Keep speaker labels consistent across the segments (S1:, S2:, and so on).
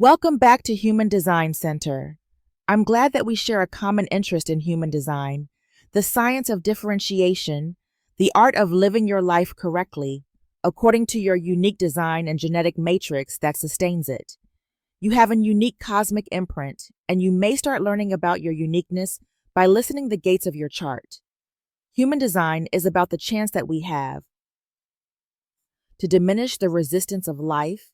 S1: Welcome back to Human Design Center. I'm glad that we share a common interest in human design, the science of differentiation, the art of living your life correctly, according to your unique design and genetic matrix that sustains it. You have a unique cosmic imprint, and you may start learning about your uniqueness by listening the gates of your chart. Human design is about the chance that we have to diminish the resistance of life,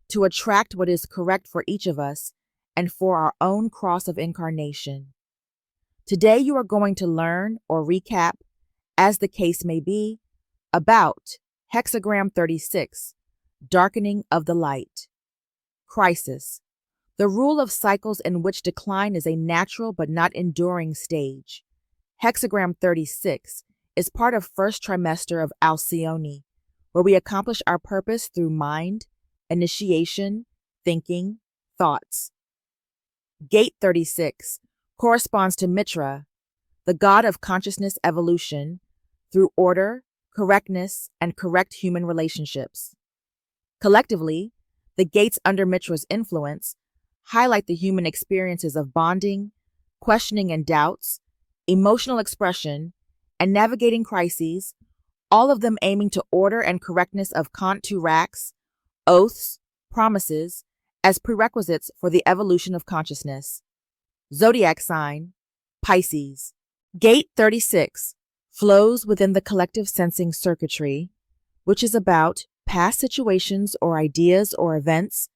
S1: to attract what is correct for each of us and for our own cross of incarnation. Today you are going to learn or recap, as the case may be, about Hexagram 36, Darkening of the Light. Crisis, the rule of cycles in which decline is a natural but not enduring stage. Hexagram 36 is part of first trimester of Alcyone, where we accomplish our purpose through mind, initiation, thinking, thoughts. Gate 36 corresponds to Mitra, the god of consciousness evolution, through order, correctness, and correct human relationships. Collectively, the gates under Mitra's influence highlight the human experiences of bonding, questioning and doubts, emotional expression, and navigating crises, all of them aiming to order and correctness of contracts, oaths, promises, as prerequisites for the evolution of consciousness. Zodiac sign, Pisces. Gate 36 flows within the collective sensing circuitry, which is about past situations or ideas or events,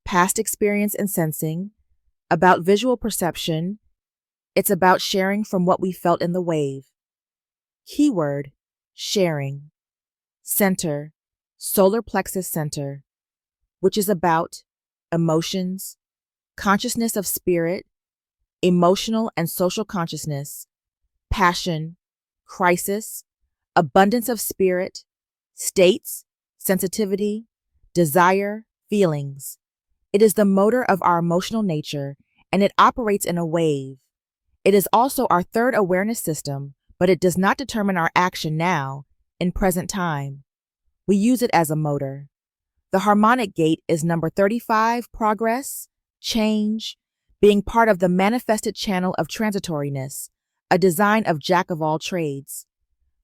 S1: past experience and sensing, about visual perception. It's about sharing from what we felt in the wave. Keyword, sharing. Center, solar plexus center, which is about emotions, consciousness of spirit, emotional and social consciousness, passion, crisis, abundance of spirit, states, sensitivity, desire, feelings. It is the motor of our emotional nature, and it operates in a wave. It is also our third awareness system, but it does not determine our action now, in present time. We use it as a motor. The harmonic gate is number 35, progress, change, being part of the manifested channel of transitoriness, a design of jack of all trades.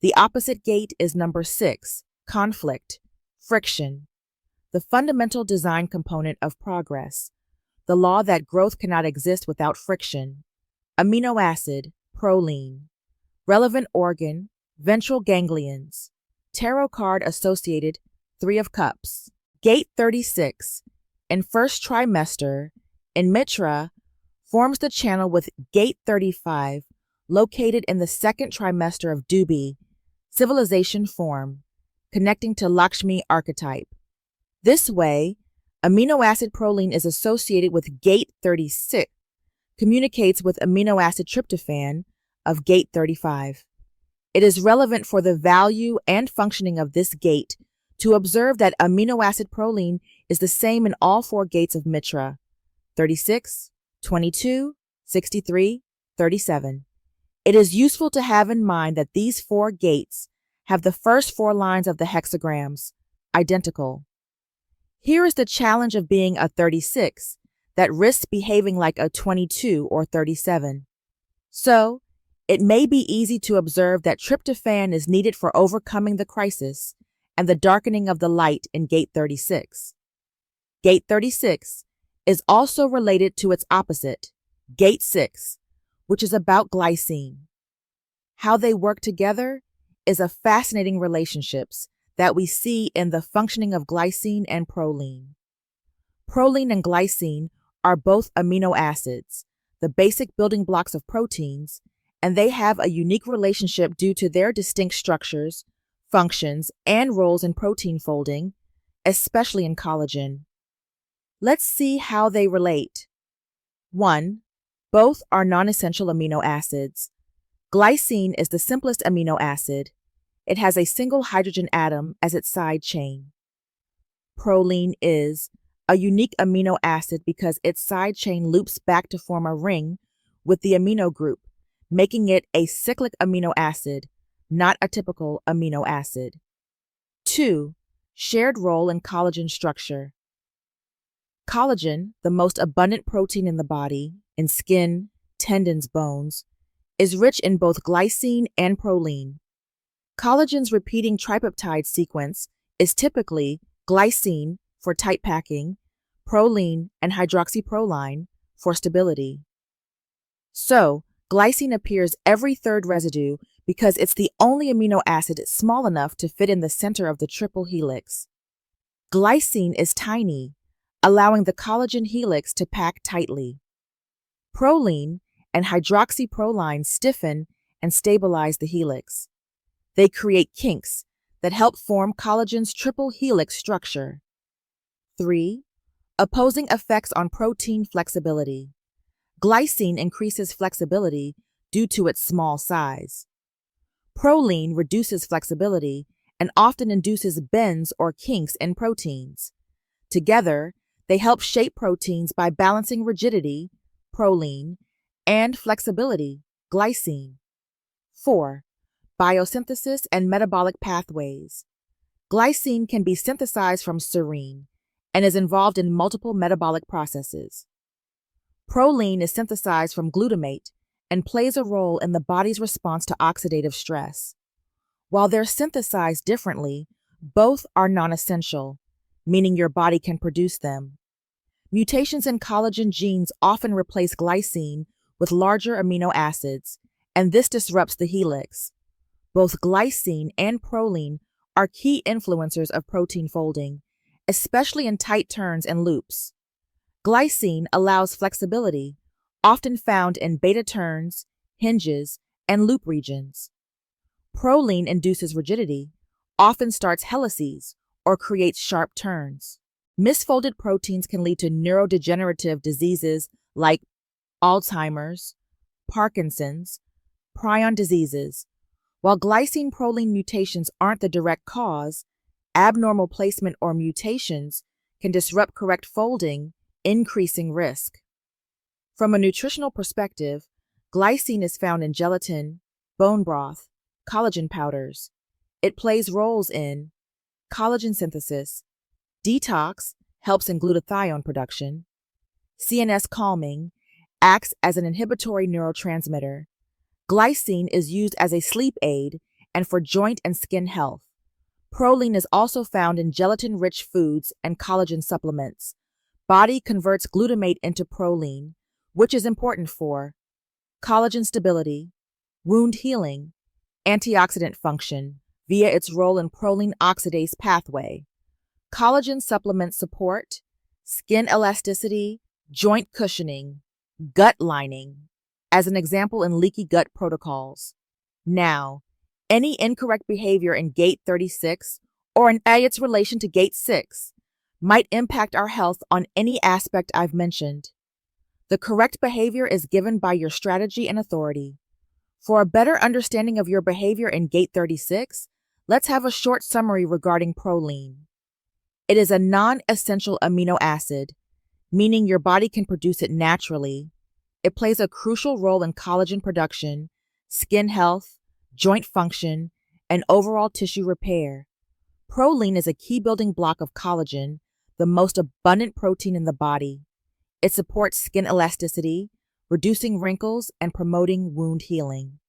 S1: The opposite gate is number 6, conflict, friction, the fundamental design component of progress, the law that growth cannot exist without friction. Aminoacid, proline, relevant organ, ventral ganglions, tarot card associated, 3 of Cups. Gate 36, in first trimester, in Mitra, forms the channel with Gate 35, located in the second trimester of Dubi, civilization form, connecting to Lakshmi archetype. This way, aminoacid proline is associated with Gate 36, communicates with aminoacid tryptophan of Gate 35. It is relevant for the value and functioning of this gate to observe that aminoacid proline is the same in all 4 gates of Mitra, 36, 22, 63, 37. It is useful to have in mind that these 4 gates have the first 4 lines of the hexagrams, identical. Here is the challenge of being a 36 that risks behaving like a 22 or 37. So, it may be easy to observe that tryptophan is needed for overcoming the crisis and the darkening of the light in Gate 36. Gate 36 is also related to its opposite, Gate 6, which is about glycine. How they work together is a fascinating relationships that we see in the functioning of glycine and proline. Proline and glycine are both amino acids, the basic building blocks of proteins, and they have a unique relationship due to their distinct structures, functions, and roles in protein folding, especially in collagen. Let's see how they relate. 1. Both are non-essential amino acids. Glycine is the simplest amino acid. It has a single hydrogen atom as its side chain. Proline is a unique amino acid because its side chain loops back to form a ring with the amino group, making it a cyclic amino acid, not a typical amino acid. 2. Shared role in collagen structure. Collagen, the most abundant protein in the body, in skin, tendons, bones, is rich in both glycine and proline. Collagen's repeating tripeptide sequence is typically glycine for tight packing, proline and hydroxyproline for stability. So, glycine appears every third residue because it's the only amino acid small enough to fit in the center of the triple helix. Glycine is tiny, allowing the collagen helix to pack tightly. Proline and hydroxyproline stiffen and stabilize the helix. They create kinks that help form collagen's triple helix structure. 3. Opposing effects on protein flexibility. Glycine increases flexibility due to its small size. Proline reduces flexibility and often induces bends or kinks in proteins. Together, they help shape proteins by balancing rigidity, proline, and flexibility, glycine. 4. Biosynthesis and metabolic pathways. Glycine can be synthesized from serine and is involved in multiple metabolic processes. Proline is synthesized from glutamate and plays a role in the body's response to oxidative stress. While they're synthesized differently, both are non-essential, meaning your body can produce them. Mutations in collagen genes often replace glycine with larger amino acids, and this disrupts the helix. Both glycine and proline are key influencers of protein folding, especially in tight turns and loops. Glycine allows flexibility, often found in beta turns, hinges, and loop regions. Proline induces rigidity, often starts helices, or creates sharp turns. Misfolded proteins can lead to neurodegenerative diseases like Alzheimer's, Parkinson's, prion diseases. While glycine-proline mutations aren't the direct cause, abnormal placement or mutations can disrupt correct folding, increasing risk. From a nutritional perspective, glycine is found in gelatin, bone broth, collagen powders. It plays roles in collagen synthesis, detox, helps in glutathione production, CNS calming, acts as an inhibitory neurotransmitter. Glycine is used as a sleep aid and for joint and skin health. Proline is also found in gelatin-rich foods and collagen supplements. Body converts glutamate into proline, which is important for collagen stability, wound healing, antioxidant function via its role in proline oxidase pathway. Collagen supplements support skin elasticity, joint cushioning, gut lining, as an example in leaky gut protocols. Now, any incorrect behavior in gate 36 or in its relation to gate 6 might impact our health on any aspect I've mentioned. The correct behavior is given by your strategy and authority. For a better understanding of your behavior in gate 36, let's have a short summary regarding proline. It is a non-essential amino acid, meaning your body can produce it naturally. It plays a crucial role in collagen production, skin health, joint function, and overall tissue repair. Proline is a key building block of collagen, the most abundant protein in the body. It supports skin elasticity, reducing wrinkles and promoting wound healing.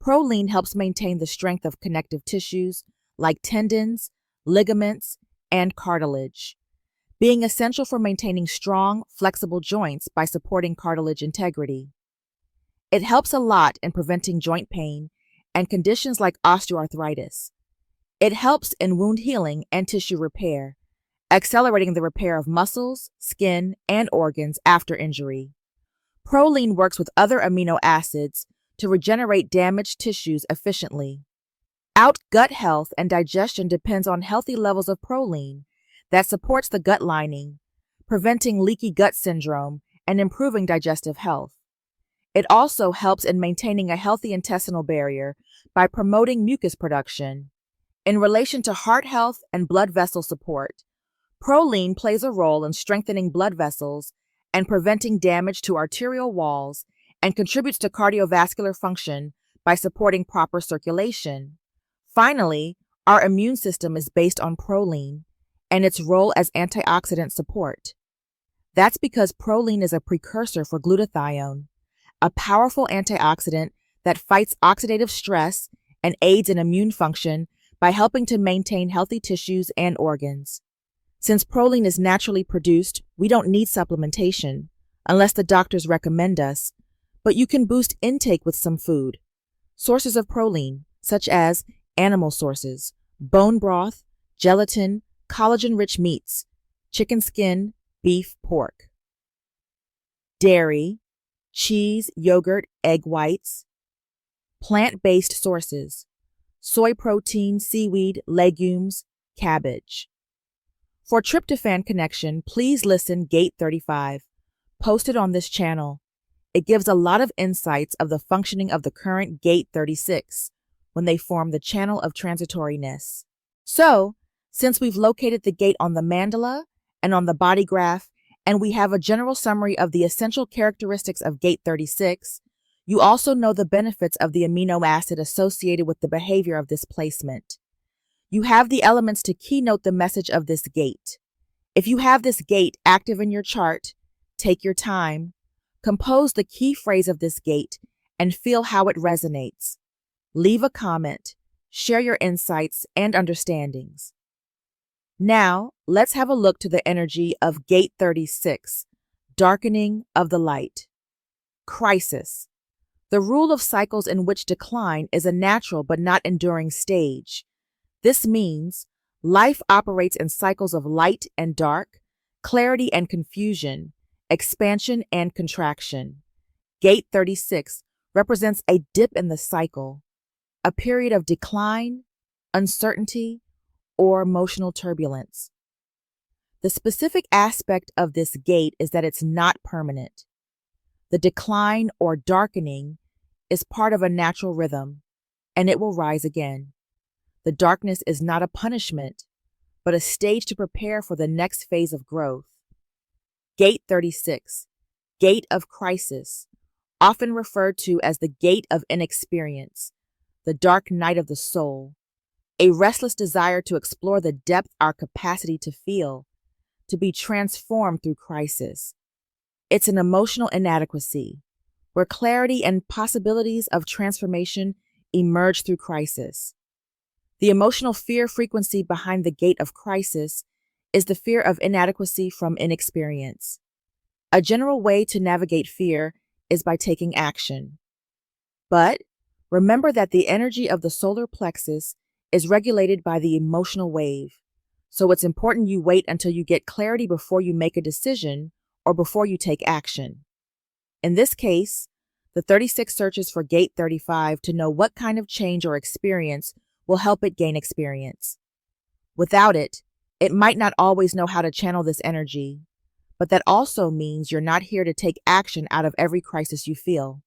S1: Proline helps maintain the strength of connective tissues like tendons, ligaments, and cartilage, being essential for maintaining strong, flexible joints by supporting cartilage integrity. It helps a lot in preventing joint pain and conditions like osteoarthritis. It helps in wound healing and tissue repair, accelerating the repair of muscles, skin, and organs after injury. Proline works with other amino acids to regenerate damaged tissues efficiently. Gut health and digestion depends on healthy levels of proline that supports the gut lining, preventing leaky gut syndrome and improving digestive health. It also helps in maintaining a healthy intestinal barrier by promoting mucus production. In relation to heart health and blood vessel support, proline plays a role in strengthening blood vessels and preventing damage to arterial walls and contributes to cardiovascular function by supporting proper circulation. Finally, our immune system is based on proline and its role as antioxidant support. That's because proline is a precursor for glutathione, a powerful antioxidant that fights oxidative stress and aids in immune function by helping to maintain healthy tissues and organs. Since proline is naturally produced, we don't need supplementation, unless the doctors recommend us, but you can boost intake with some food. Sources of proline, such as animal sources, bone broth, gelatin, collagen-rich meats, chicken skin, beef, pork. Dairy, cheese, yogurt, egg whites. Plant-based sources, soy protein, seaweed, legumes, cabbage. For tryptophan connection, please listen Gate 35, posted on this channel. It gives a lot of insights of the functioning of the current Gate 36 when they form the channel of transitoriness. So, since we've located the gate on the mandala and on the body graph, and we have a general summary of the essential characteristics of Gate 36, you also know the benefits of the amino acid associated with the behavior of this placement. You have the elements to keynote the message of this gate. If you have this gate active in your chart, take your time, compose the key phrase of this gate, and feel how it resonates. Leave a comment, share your insights and understandings. Now, let's have a look to the energy of Gate 36, Darkening of the Light. Crisis. The rule of cycles in which decline is a natural but not enduring stage. This means life operates in cycles of light and dark, clarity and confusion, expansion and contraction. Gate 36 represents a dip in the cycle, a period of decline, uncertainty, or emotional turbulence. The specific aspect of this gate is that it's not permanent. The decline or darkening is part of a natural rhythm, and it will rise again. The darkness is not a punishment, but a stage to prepare for the next phase of growth. Gate 36, Gate of Crisis, often referred to as the Gate of Inexperience, the dark night of the soul, a restless desire to explore the depth our capacity to feel, to be transformed through crisis. It's an emotional inadequacy, where clarity and possibilities of transformation emerge through crisis. The emotional fear frequency behind the gate of crisis is the fear of inadequacy from inexperience. A general way to navigate fear is by taking action. But remember that the energy of the solar plexus is regulated by the emotional wave, so it's important you wait until you get clarity before you make a decision or before you take action. In this case, the 36 searches for Gate 35 to know what kind of change or experience will help it gain experience. Without it, it might not always know how to channel this energy, but that also means you're not here to take action out of every crisis you feel.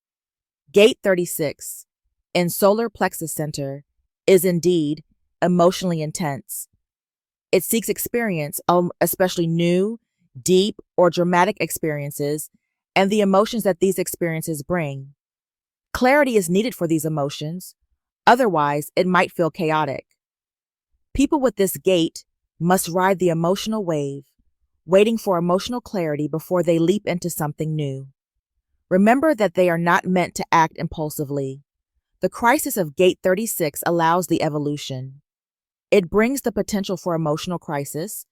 S1: Gate 36, in Solar Plexus Center, is indeed emotionally intense. It seeks experience, especially new, deep, or dramatic experiences, and the emotions that these experiences bring. Clarity is needed for these emotions, otherwise it might feel chaotic. People with this gate must ride the emotional wave, waiting for emotional clarity before they leap into something new. Remember that they are not meant to act impulsively. The crisis of Gate 36 allows the evolution. It brings the potential for emotional crisis,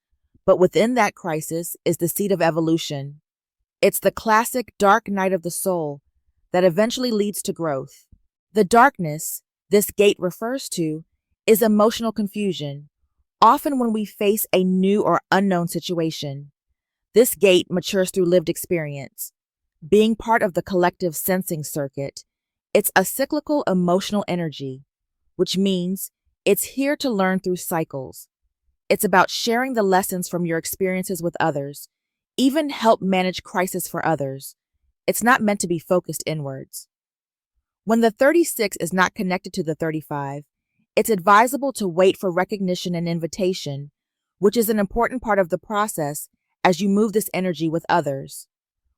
S1: but within that crisis is the seed of evolution. It's the classic dark night of the soul that eventually leads to growth. The darkness this gate refers to is emotional confusion, often when we face a new or unknown situation. This gate matures through lived experience. Being part of the collective sensing circuit, it's a cyclical emotional energy, which means it's here to learn through cycles. It's about sharing the lessons from your experiences with others, even help manage crisis for others. It's not meant to be focused inwards. When the 36 is not connected to the 35, it's advisable to wait for recognition and invitation, which is an important part of the process as you move this energy with others.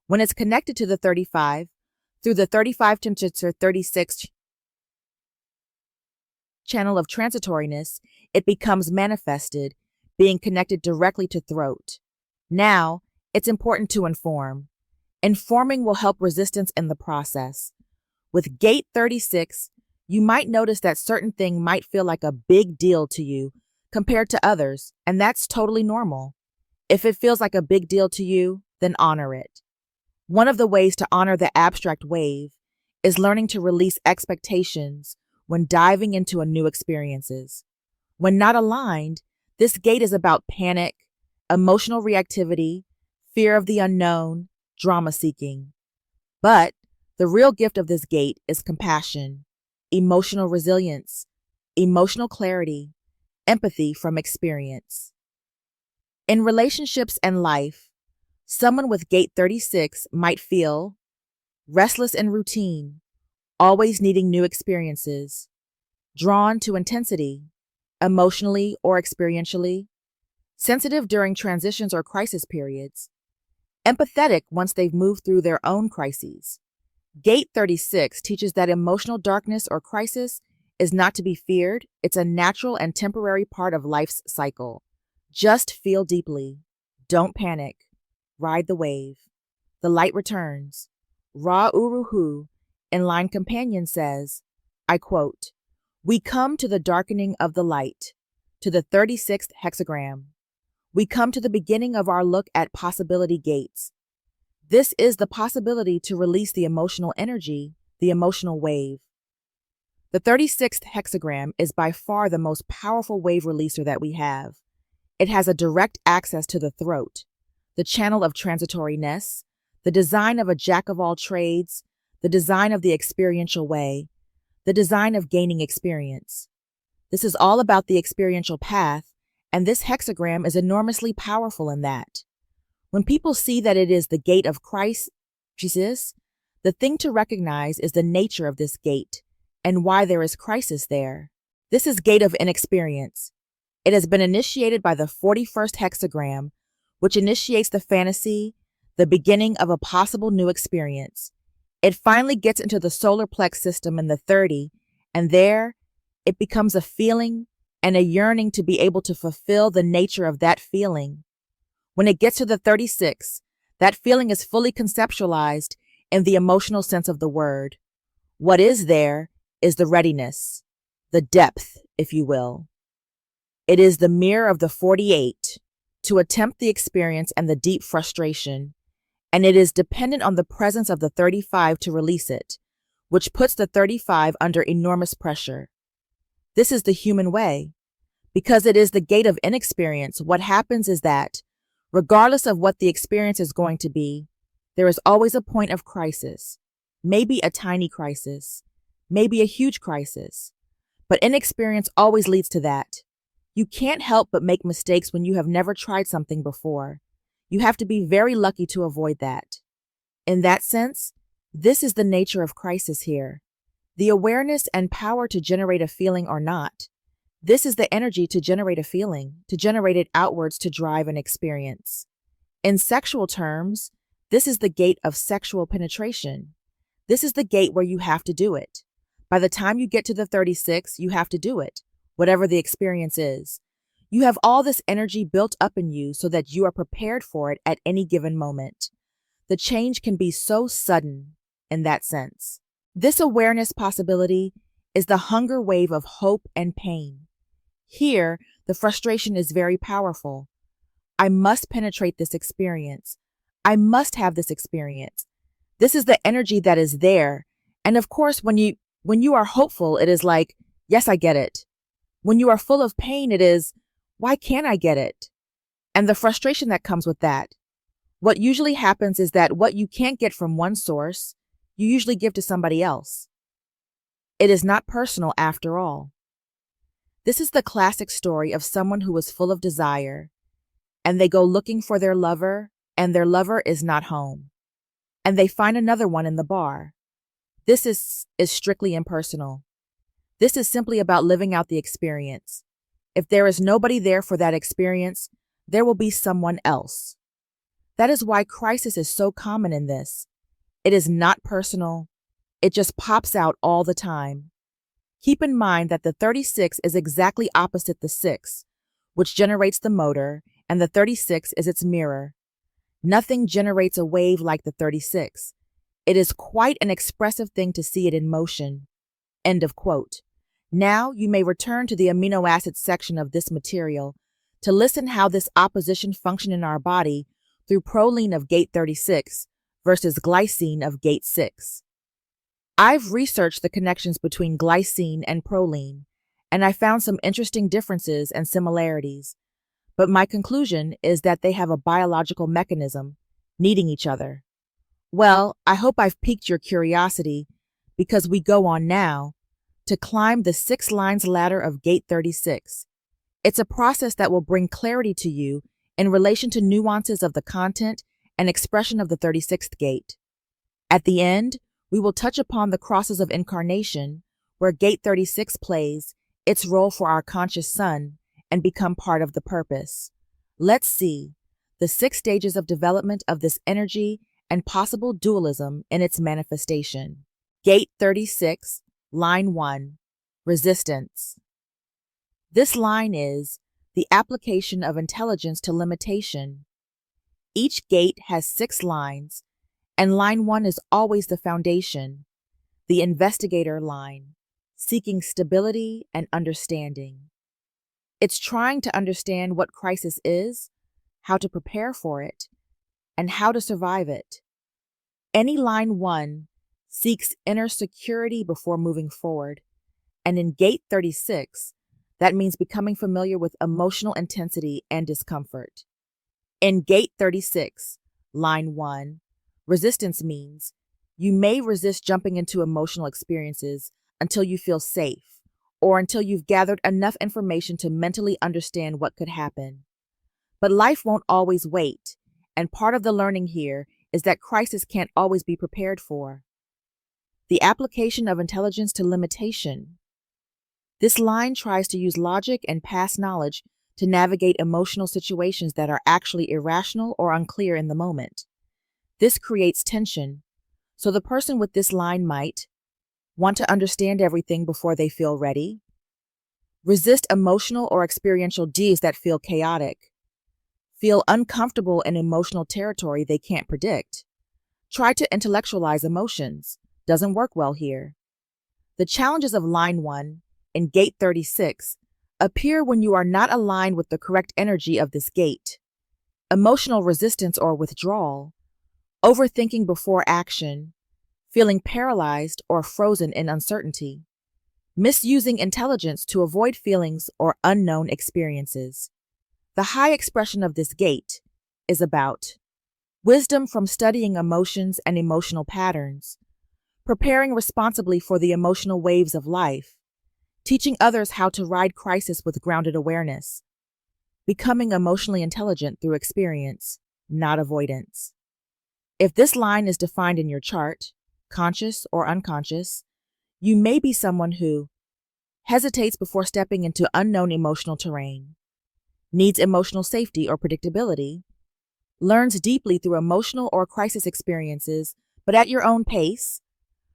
S1: When it's connected to the 35, through the 35 to 36 channel of transitoriness, it becomes manifested, being connected directly to throat. Now, It's important to inform. Informing will help resistance in the process. With gate 36, you might notice that certain thing might feel like a big deal to you compared to others, and that's totally normal. If it feels like a big deal to you, then honor it. One of the ways to honor the abstract wave is learning to release expectations when diving into a new experiences. When not aligned, this gate is about panic, emotional reactivity, fear of the unknown, drama seeking. But the real gift of this gate is compassion, emotional resilience, emotional clarity, empathy from experience. In relationships and life, someone with gate 36 might feel restless in routine, always needing new experiences, drawn to intensity, emotionally or experientially, sensitive during transitions or crisis periods, empathetic once they've moved through their own crises. Gate 36 teaches that emotional darkness or crisis is not to be feared. It's a natural and temporary part of life's cycle. Just feel deeply. Don't panic. Ride the wave. The light returns. Ra Uruhu, in line companion says, I quote, "We come to the darkening of the light, to the 36th hexagram. We come to the beginning of our look at possibility gates. This is the possibility to release the emotional energy, the emotional wave. The 36th hexagram is by far the most powerful wave releaser that we have. It has a direct access to the throat, the channel of transitoriness, the design of a jack of all trades, the design of the experiential way, the design of gaining experience. This is all about the experiential path, and this hexagram is enormously powerful in that. When people see that it is the gate of crises, the thing to recognize is the nature of this gate and why there is crisis there. This is gate of inexperience. It has been initiated by the 41st hexagram, which initiates the fantasy, the beginning of a possible new experience. It finally gets into the solar plex system in the 30, and there it becomes a feeling and a yearning to be able to fulfill the nature of that feeling. When it gets to the 36, that feeling is fully conceptualized in the emotional sense of the word. What is there is the readiness, the depth, if you will. It is the mirror of the 48 to attempt the experience and the deep frustration, and it is dependent on the presence of the 35 to release it, which puts the 35 under enormous pressure. This is the human way. Because it is the gate of inexperience, what happens is that, regardless of what the experience is going to be, there is always a point of crisis, maybe a tiny crisis, maybe a huge crisis, but inexperience always leads to that. You can't help but make mistakes when you have never tried something before. You have to be very lucky to avoid that. In that sense, this is the nature of crisis here. The awareness and power to generate a feeling or not. This is the energy to generate a feeling, to generate it outwards to drive an experience. In sexual terms, this is the gate of sexual penetration. This is the gate where you have to do it. By the time you get to the 36, you have to do it, whatever the experience is. You have all this energy built up in you so that you are prepared for it at any given moment. The change can be so sudden in that sense. This awareness possibility is the hunger wave of hope and pain. Here, the frustration is very powerful. I must penetrate this experience. I must have this experience. This is the energy that is there. And of course, when you are hopeful, it is like, yes, I get it. When you are full of pain, it is, why can't I get it? And the frustration that comes with that. What usually happens is that what you can't get from one source, you usually give to somebody else. It is not personal after all. This is the classic story of someone who is full of desire, and they go looking for their lover, and their lover is not home. And they find another one in the bar. This is strictly impersonal. This is simply about living out the experience. If there is nobody there for that experience, there will be someone else. That is why crisis is so common in this. It is not personal. It just pops out all the time. Keep in mind that the 36 is exactly opposite the 6, which generates the motor, and the 36 is its mirror. Nothing generates a wave like the 36. It is quite an expressive thing to see it in motion. End of quote. Now you may return to the amino acid section of this material to listen how this opposition functions in our body through proline of gate 36 versus glycine of gate 6. I've researched the connections between glycine and proline, and I found some interesting differences and similarities, but my conclusion is that they have a biological mechanism needing each other. Well, I hope I've piqued your curiosity because we go on now to climb the 6 lines ladder of gate 36. It's a process that will bring clarity to you in relation to nuances of the content and expression of the 36th gate. At the end, we will touch upon the crosses of incarnation, where gate 36 plays its role for our conscious sun and become part of the purpose. Let's see the 6 stages of development of this energy and possible dualism in its manifestation. Gate 36, line 1, resistance. This line is the application of intelligence to limitation. Each gate has 6 lines, and line 1 is always the foundation, the investigator line, seeking stability and understanding. It's trying to understand what crisis is, how to prepare for it, and how to survive it. Any line 1 seeks inner security before moving forward, and in gate 36, that means becoming familiar with emotional intensity and discomfort. In gate 36, line 1, resistance means you may resist jumping into emotional experiences until you feel safe, or until you've gathered enough information to mentally understand what could happen. But life won't always wait, and part of the learning here is that crisis can't always be prepared for. The application of intelligence to limitation. This line tries to use logic and past knowledge to navigate emotional situations that are actually irrational or unclear in the moment. This creates tension, so the person with this line might want to understand everything before they feel ready, resist emotional or experiential Ds that feel chaotic, feel uncomfortable in emotional territory they can't predict, try to intellectualize emotions, doesn't work well here. The challenges of line 1 in gate 36 appear when you are not aligned with the correct energy of this gate. Emotional resistance or withdrawal, overthinking before action, feeling paralyzed or frozen in uncertainty, misusing intelligence to avoid feelings or unknown experiences. The high expression of this gate is about wisdom from studying emotions and emotional patterns, preparing responsibly for the emotional waves of life, teaching others how to ride crisis with grounded awareness, becoming emotionally intelligent through experience, not avoidance. If this line is defined in your chart, conscious or unconscious, you may be someone who hesitates before stepping into unknown emotional terrain, needs emotional safety or predictability, learns deeply through emotional or crisis experiences, but at your own pace,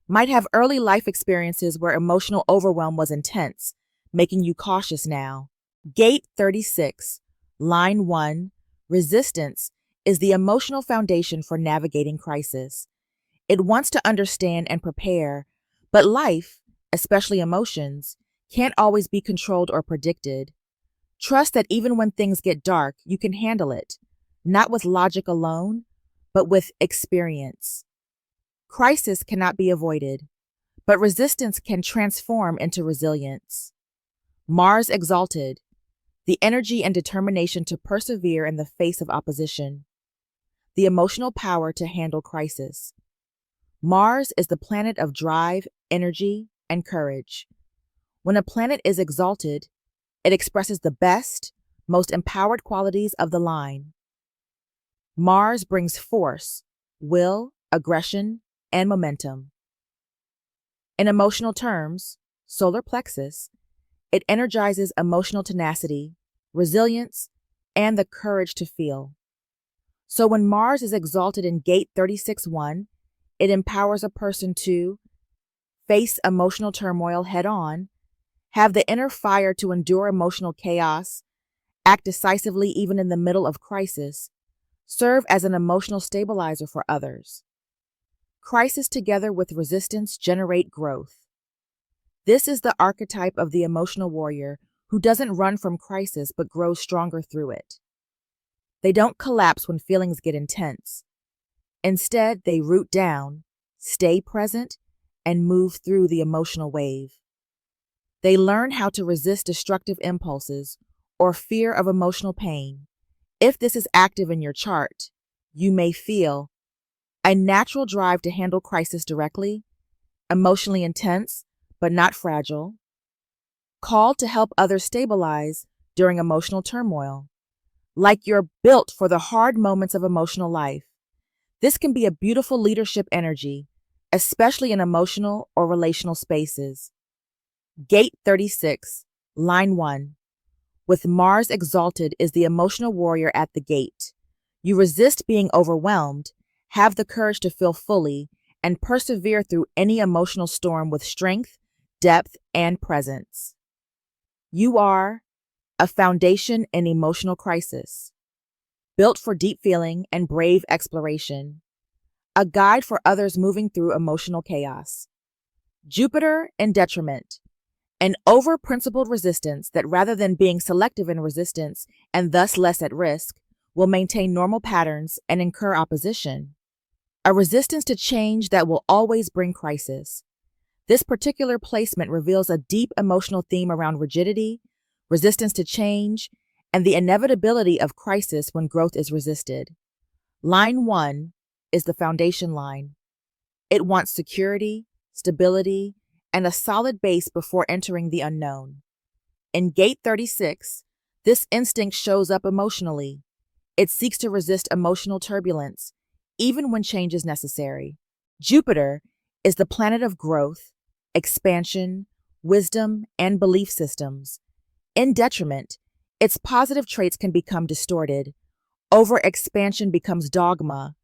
S1: might have early life experiences where emotional overwhelm was intense, making you cautious now. Gate 36, line 1, resistance, is the emotional foundation for navigating crisis. It wants to understand and prepare, but life, especially emotions, can't always be controlled or predicted. Trust that even when things get dark, you can handle it, not with logic alone, but with experience. Crisis cannot be avoided, but resistance can transform into resilience. Mars exalted, the energy and determination to persevere in the face of opposition, the emotional power to handle crisis. Mars is the planet of drive, energy, and courage. When a planet is exalted, it expresses the best, most empowered qualities of the line. Mars brings force, will, aggression, and momentum. In emotional terms, solar plexus, it energizes emotional tenacity, resilience, and the courage to feel. So when Mars is exalted in gate 36-1, it empowers a person to face emotional turmoil head-on, have the inner fire to endure emotional chaos, act decisively even in the middle of crisis, serve as an emotional stabilizer for others. Crisis together with resistance generate growth. This is the archetype of the emotional warrior who doesn't run from crisis but grows stronger through it. They don't collapse when feelings get intense. Instead, they root down, stay present, and move through the emotional wave. They learn how to resist destructive impulses or fear of emotional pain. If this is active in your chart, you may feel a natural drive to handle crisis directly, emotionally intense, but not fragile, called to help others stabilize during emotional turmoil, like you're built for the hard moments of emotional life. This can be a beautiful leadership energy, especially in emotional or relational spaces. Gate 36, line 1. With Mars exalted is the emotional warrior at the gate. You resist being overwhelmed, have the courage to feel fully, and persevere through any emotional storm with strength, depth, and presence. You are a foundation in emotional crisis, built for deep feeling and brave exploration, a guide for others moving through emotional chaos. Jupiter in detriment, an over-principled resistance that rather than being selective in resistance and thus less at risk, will maintain normal patterns and incur opposition. A resistance to change that will always bring crisis. This particular placement reveals a deep emotional theme around rigidity, resistance to change, and the inevitability of crisis when growth is resisted. Line 1 is the foundation line. It wants security, stability, and a solid base before entering the unknown. In Gate 36, this instinct shows up emotionally. It seeks to resist emotional turbulence, even when change is necessary. Jupiter is the planet of growth, expansion, wisdom, and belief systems. In detriment, its positive traits can become distorted. Overexpansion becomes dogma.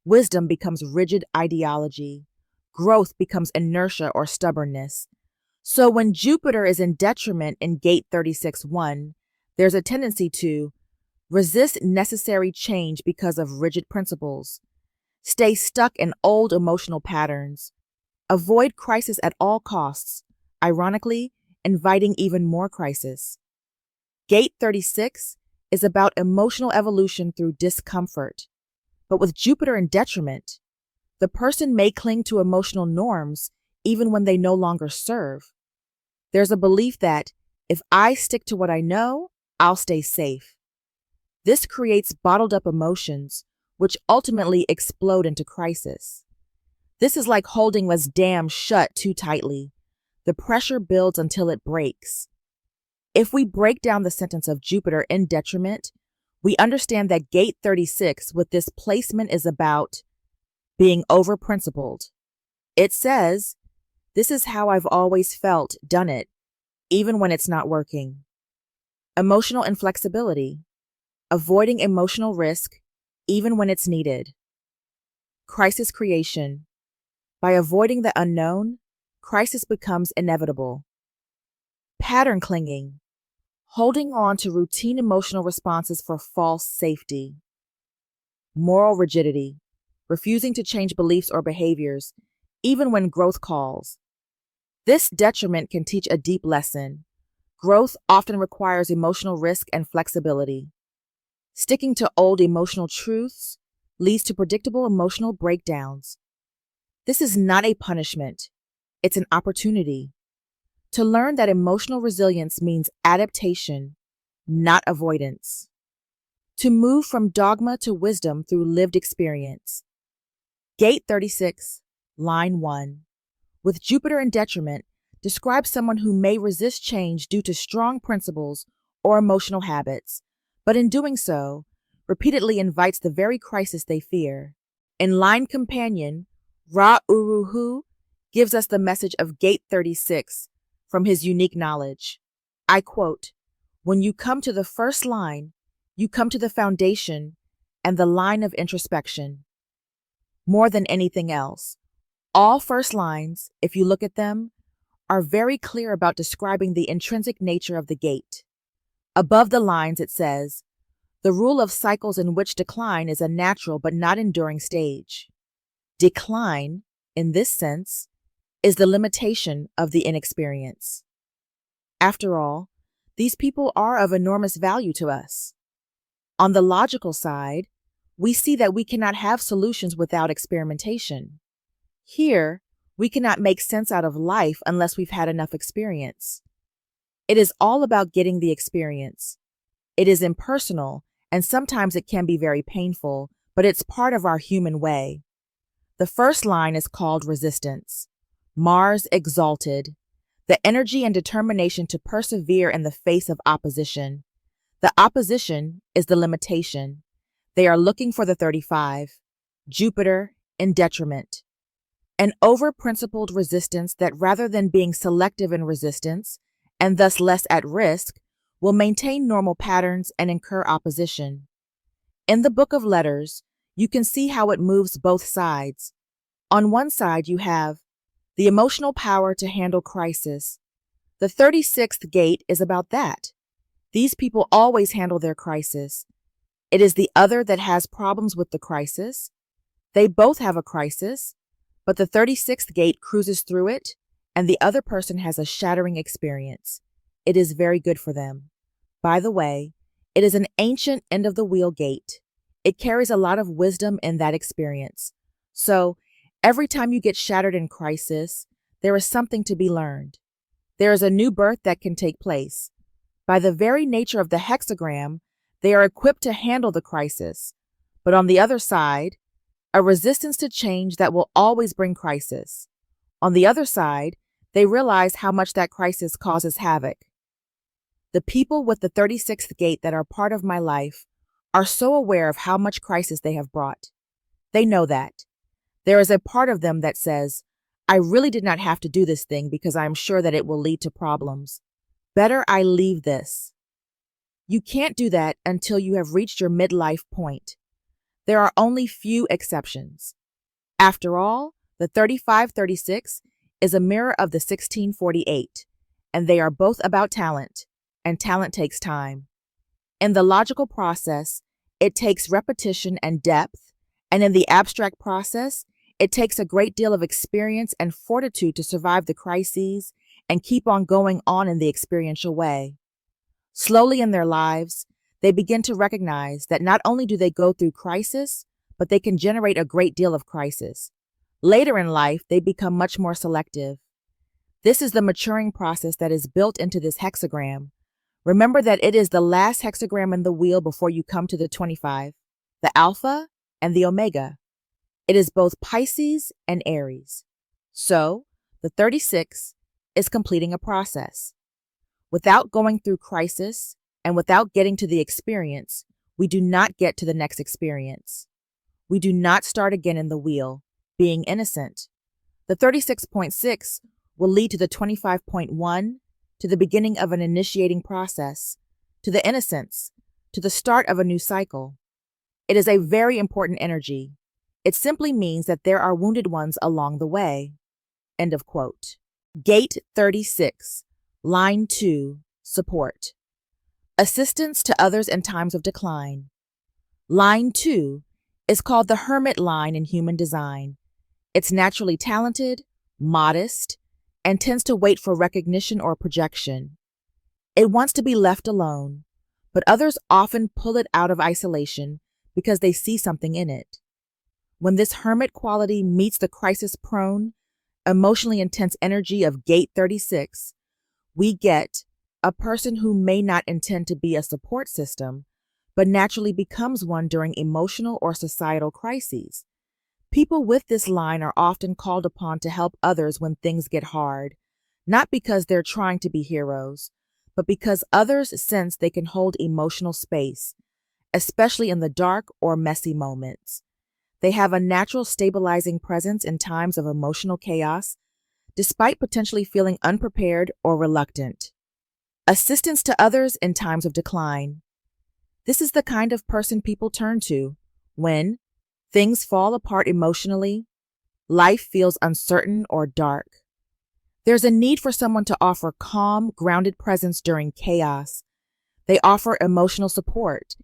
S1: Wisdom becomes rigid ideology. Growth becomes inertia or stubbornness. So when Jupiter is in detriment in Gate 36-1, there's a tendency to resist necessary change because of rigid principles, stay stuck in old emotional patterns, avoid crisis at all costs, ironically, inviting even more crisis. Gate 36 is about emotional evolution through discomfort, but with Jupiter in detriment, the person may cling to emotional norms even when they no longer serve. There's a belief that if I stick to what I know, I'll stay safe. This creates bottled up emotions, which ultimately explode into crisis. This is like holding a dam shut too tightly. The pressure builds until it breaks. If we break down the sentence of Jupiter in detriment, we understand that Gate 36 with this placement is about being over-principled. It says, this is how I've always felt, done it, even when it's not working. Emotional inflexibility, avoiding emotional risk, even when it's needed. Crisis creation. By avoiding the unknown, crisis becomes inevitable. Pattern clinging, holding on to routine emotional responses for false safety. Moral rigidity, refusing to change beliefs or behaviors, even when growth calls. This detriment can teach a deep lesson. Growth often requires emotional risk and flexibility. Sticking to old emotional truths leads to predictable emotional breakdowns. This is not a punishment. It's an opportunity to learn that emotional resilience means adaptation, not avoidance. To move from dogma to wisdom through lived experience. Gate 36, line 1. With Jupiter in detriment, describes someone who may resist change due to strong principles or emotional habits, but in doing so, repeatedly invites the very crisis they fear. In line companion, Ra Uruhu gives us the message of Gate 36 from his unique knowledge. I quote, "When you come to the first line, you come to the foundation and the line of introspection. More than anything else, all first lines, if you look at them, are very clear about describing the intrinsic nature of the gate. Above the lines it says, the rule of cycles in which decline is a natural but not enduring stage. Decline, in this sense, is the limitation of the inexperience. After all, these people are of enormous value to us. On the logical side, we see that we cannot have solutions without experimentation. Here, we cannot make sense out of life unless we've had enough experience. It is all about getting the experience. It is impersonal, and sometimes it can be very painful, but it's part of our human way. The first line is called resistance. Mars exalted, the energy and determination to persevere in the face of opposition. The opposition is the limitation. They are looking for the 35. Jupiter in detriment. An over-principled resistance that rather than being selective in resistance, and thus less at risk, will maintain normal patterns and incur opposition. In the Book of Letters, you can see how it moves both sides. On one side, you have the emotional power to handle crisis. The 36th gate is about that. These people always handle their crisis. It is the other that has problems with the crisis. They both have a crisis, but the 36th gate cruises through it, and the other person has a shattering experience. It is very good for them. By the way, it is an ancient end-of-the-wheel gate. It carries a lot of wisdom in that experience. So, every time you get shattered in crisis, there is something to be learned. There is a new birth that can take place. By the very nature of the hexagram, they are equipped to handle the crisis. But on the other side, a resistance to change that will always bring crisis. On the other side, they realize how much that crisis causes havoc. The people with the 36th gate that are part of my life are so aware of how much crisis they have brought. They know that. There is a part of them that says, I really did not have to do this thing because I am sure that it will lead to problems. Better I leave this. You can't do that until you have reached your midlife point. There are only few exceptions. After all, the 3536 is a mirror of the 1648, and they are both about talent, and talent takes time. In the logical process, it takes repetition and depth, and in the abstract process, it takes a great deal of experience and fortitude to survive the crises and keep on going on in the experiential way. Slowly in their lives, they begin to recognize that not only do they go through crisis, but they can generate a great deal of crisis. Later in life, they become much more selective. This is the maturing process that is built into this hexagram. Remember that it is the last hexagram in the wheel before you come to the 25, the Alpha and the Omega. It is both Pisces and Aries. So, the 36 is completing a process. Without going through crisis and without getting to the experience, we do not get to the next experience. We do not start again in the wheel, being innocent. The 36.6 will lead to the 25.1, to the beginning of an initiating process, to the innocence, to the start of a new cycle. It is a very important energy. It simply means that there are wounded ones along the way. End of quote. Gate 36, Line 2, Support. Assistance to others in times of decline. Line 2 is called the Hermit line in human design. It's naturally talented, modest, and tends to wait for recognition or projection. It wants to be left alone, but others often pull it out of isolation because they see something in it. When this hermit quality meets the crisis-prone, emotionally intense energy of Gate 36, we get a person who may not intend to be a support system, but naturally becomes one during emotional or societal crises. People with this line are often called upon to help others when things get hard, not because they're trying to be heroes, but because others sense they can hold emotional space, especially in the dark or messy moments. They have a natural stabilizing presence in times of emotional chaos, despite potentially feeling unprepared or reluctant. Assistance to others in times of decline. This is the kind of person people turn to when things fall apart emotionally, life feels uncertain or dark. There's a need for someone to offer calm, grounded presence during chaos. They offer emotional support,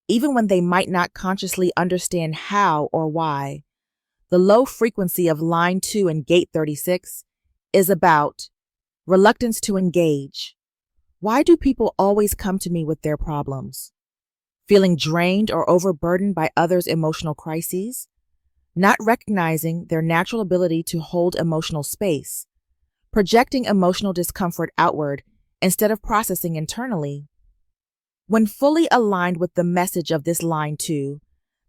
S1: even when they might not consciously understand how or why. The low frequency of line 2 in gate 36 is about reluctance to engage. Why do people always come to me with their problems? Feeling drained or overburdened by others' emotional crises? Not recognizing their natural ability to hold emotional space, projecting emotional discomfort outward instead of processing internally. When fully aligned with the message of this line 2,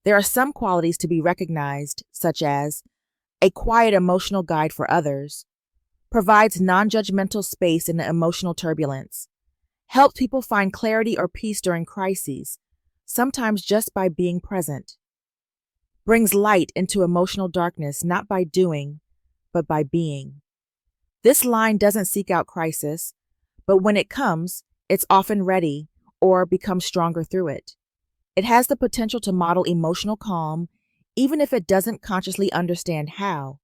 S1: there are some qualities to be recognized, such as a quiet emotional guide for others, provides non-judgmental space in emotional turbulence, helps people find clarity or peace during crises, sometimes just by being present, brings light into emotional darkness not by doing, but by being. This line doesn't seek out crisis, but when it comes, it's often ready or becomes stronger through it. It has the potential to model emotional calm, even if it doesn't consciously understand how.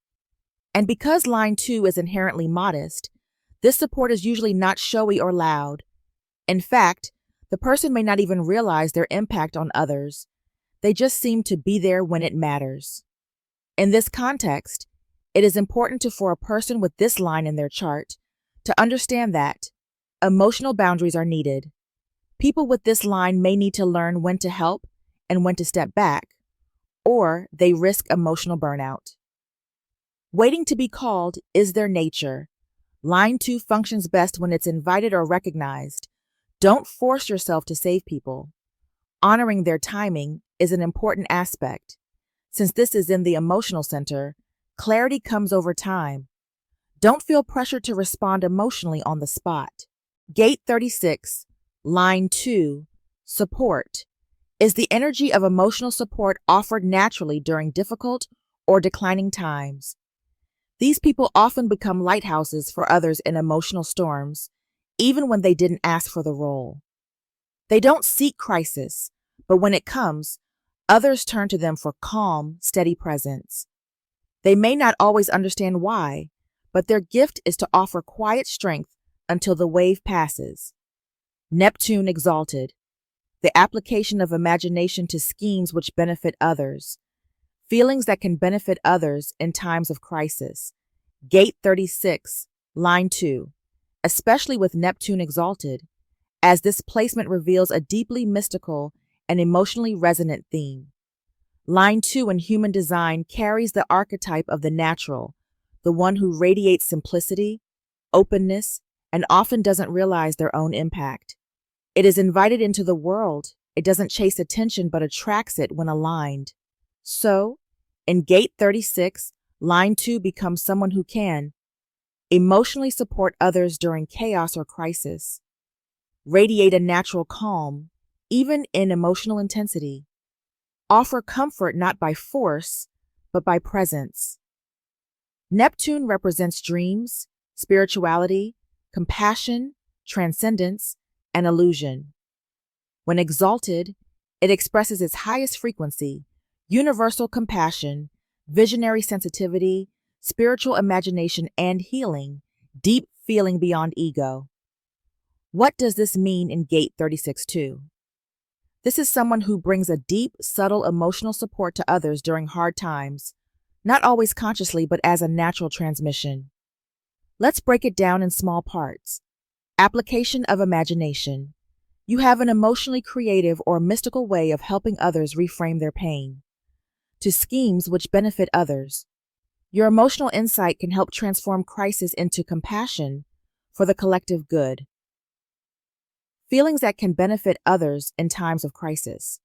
S1: And because line 2 is inherently modest, this support is usually not showy or loud. In fact, the person may not even realize their impact on others. They just seem to be there when it matters. In this context, it is important for a person with this line in their chart to understand that emotional boundaries are needed. People with this line may need to learn when to help and when to step back, or they risk emotional burnout. Waiting to be called is their nature. Line 2 functions best when it's invited or recognized. Don't force yourself to save people. Honoring their timing is an important aspect. Since this is in the emotional center, clarity comes over time. Don't feel pressured to respond emotionally on the spot. Gate 36, line 2, support, is the energy of emotional support offered naturally during difficult or declining times. These people often become lighthouses for others in emotional storms, even when they didn't ask for the role. They don't seek crisis, but when it comes, others turn to them for calm, steady presence. They may not always understand why, but their gift is to offer quiet strength until the wave passes. Neptune exalted, the application of imagination to schemes which benefit others, feelings that can benefit others in times of crisis. Gate 36, line 2, especially with Neptune exalted, as this placement reveals a deeply mystical and emotionally resonant theme. Line 2 in human design carries the archetype of the natural, the one who radiates simplicity, openness, and often doesn't realize their own impact. It is invited into the world. It doesn't chase attention but attracts it when aligned. So, in Gate 36, line 2 becomes someone who can emotionally support others during chaos or crisis, radiate a natural calm, even in emotional intensity, offer comfort not by force, but by presence. Neptune represents dreams, spirituality, compassion, transcendence, and illusion. When exalted, it expresses its highest frequency, universal compassion, visionary sensitivity, spiritual imagination and healing, deep feeling beyond ego. What does this mean in Gate 36-2? This is someone who brings a deep, subtle emotional support to others during hard times, not always consciously, but as a natural transmission. Let's break it down in small parts. Application of imagination. You have an emotionally creative or mystical way of helping others reframe their pain to schemes which benefit others. Your emotional insight can help transform crisis into compassion for the collective good. Feelings that can benefit others in times of crisis.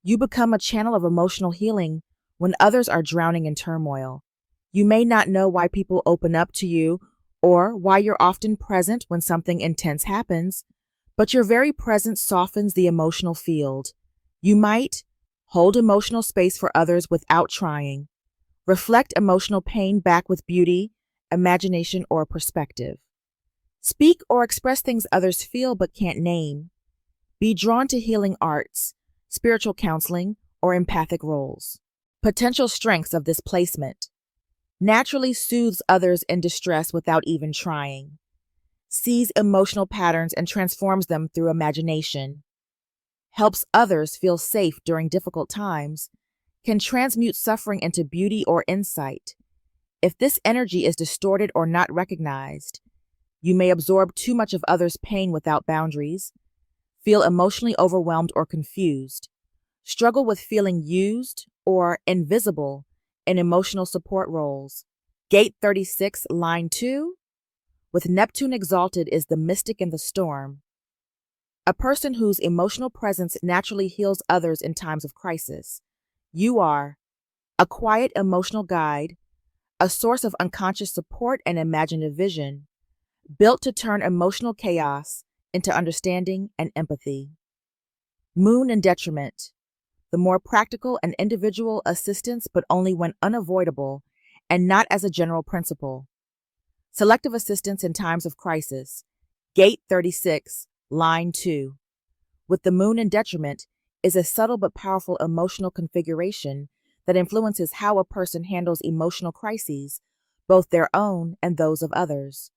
S1: You become a channel of emotional healing when others are drowning in turmoil. You may not know why people open up to you or why you're often present when something intense happens, but your very presence softens the emotional field. You might hold emotional space for others without trying. Reflect emotional pain back with beauty, imagination, or perspective. Speak or express things others feel but can't name. Be drawn to healing arts, spiritual counseling, or empathic roles. Potential strengths of this placement. Naturally soothes others in distress without even trying. Sees emotional patterns and transforms them through imagination. helps others feel safe during difficult times, can transmute suffering into beauty or insight. If this energy is distorted or not recognized, you may absorb too much of others' pain without boundaries, feel emotionally overwhelmed or confused, struggle with feeling used or invisible in emotional support roles. Gate 36, line 2, with Neptune exalted, is the mystic in the storm, a person whose emotional presence naturally heals others in times of crisis. You are a quiet emotional guide, a source of unconscious support and imaginative vision, built to turn emotional chaos into understanding and empathy. Moon and detriment, the more practical and individual assistance, but only when unavoidable and not as a general principle. Selective assistance in times of crisis. Gate 36, line 2. With the moon in detriment is a subtle but powerful emotional configuration that influences how a person handles emotional crises, both their own and those of others.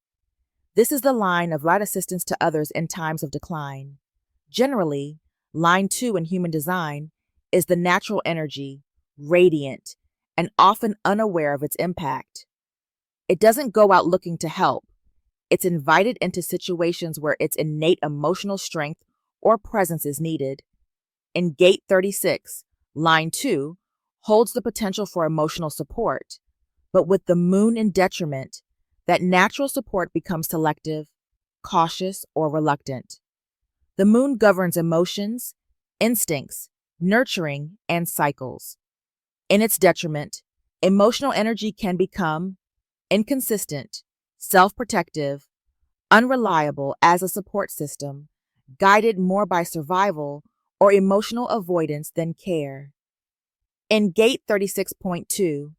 S1: This is the line of light assistance to others in times of decline. Generally, line 2 in human design is the natural energy, radiant, and often unaware of its impact. It doesn't go out looking to help. It's invited into situations where its innate emotional strength or presence is needed. In Gate 36, line 2 holds the potential for emotional support, but with the moon in detriment, that natural support becomes selective, cautious, or reluctant. The moon governs emotions, instincts, nurturing, and cycles. In its detriment, emotional energy can become inconsistent, self-protective, unreliable as a support system, guided more by survival or emotional avoidance than care. In Gate 36.2,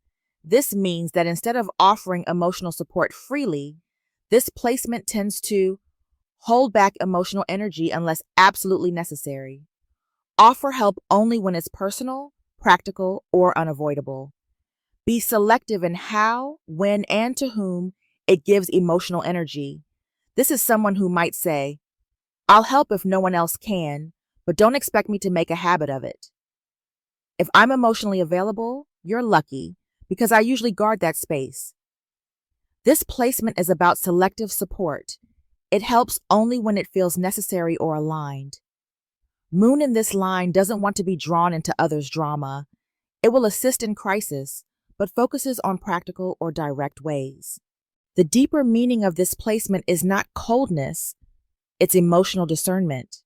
S1: this means that instead of offering emotional support freely, this placement tends to hold back emotional energy unless absolutely necessary. Offer help only when it's personal, practical, or unavoidable. Be selective in how, when, and to whom it gives emotional energy. This is someone who might say, "I'll help if no one else can, but don't expect me to make a habit of it. If I'm emotionally available, you're lucky, because I usually guard that space." This placement is about selective support. It helps only when it feels necessary or aligned. Moon in this line doesn't want to be drawn into others' drama. It will assist in crisis, but focuses on practical or direct ways. The deeper meaning of this placement is not coldness, it's emotional discernment.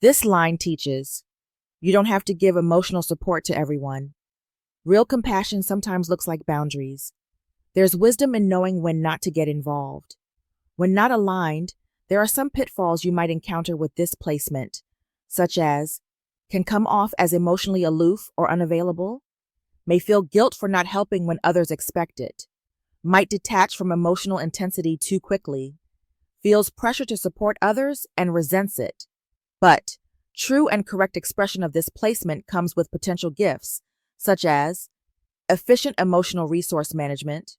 S1: This line teaches, you don't have to give emotional support to everyone. Real compassion sometimes looks like boundaries. There's wisdom in knowing when not to get involved. When not aligned, there are some pitfalls you might encounter with this placement, such as can come off as emotionally aloof or unavailable, may feel guilt for not helping when others expect it, might detach from emotional intensity too quickly, feels pressure to support others and resents it. But true and correct expression of this placement comes with potential gifts, such as efficient emotional resource management,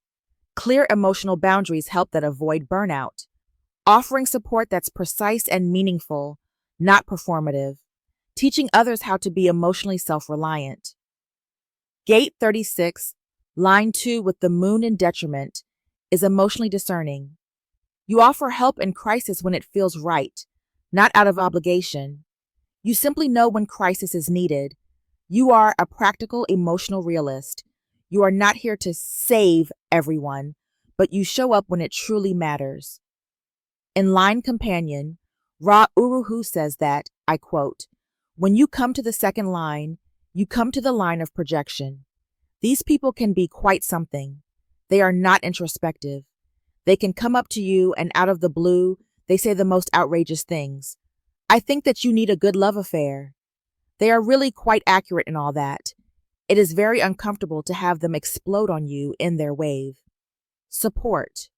S1: clear emotional boundaries help that avoid burnout, offering support that's precise and meaningful, not performative, teaching others how to be emotionally self-reliant. Gate 36, line 2 with the moon in detriment, is emotionally discerning. You offer help in crisis when it feels right, not out of obligation. You simply know when crisis is needed. You are a practical emotional realist. You are not here to save everyone, but you show up when it truly matters. In Line Companion, Ra Uruhu says that, I quote, "When you come to the second line, you come to the line of projection. These people can be quite something. They are not introspective. They can come up to you and out of the blue, they say the most outrageous things. I think that you need a good love affair. They are really quite accurate in all that. It is very uncomfortable to have them explode on you in their wave." Support.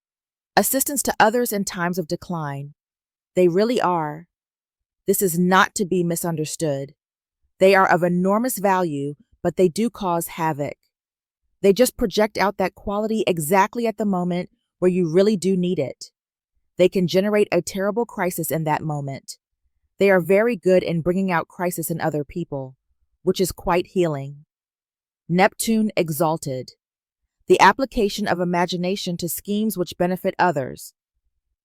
S1: Assistance to others in times of decline. They really are. This is not to be misunderstood. They are of enormous value, but they do cause havoc. They just project out that quality exactly at the moment where you really do need it. They can generate a terrible crisis in that moment. They are very good in bringing out crisis in other people, which is quite healing. Neptune exalted. The application of imagination to schemes which benefit others.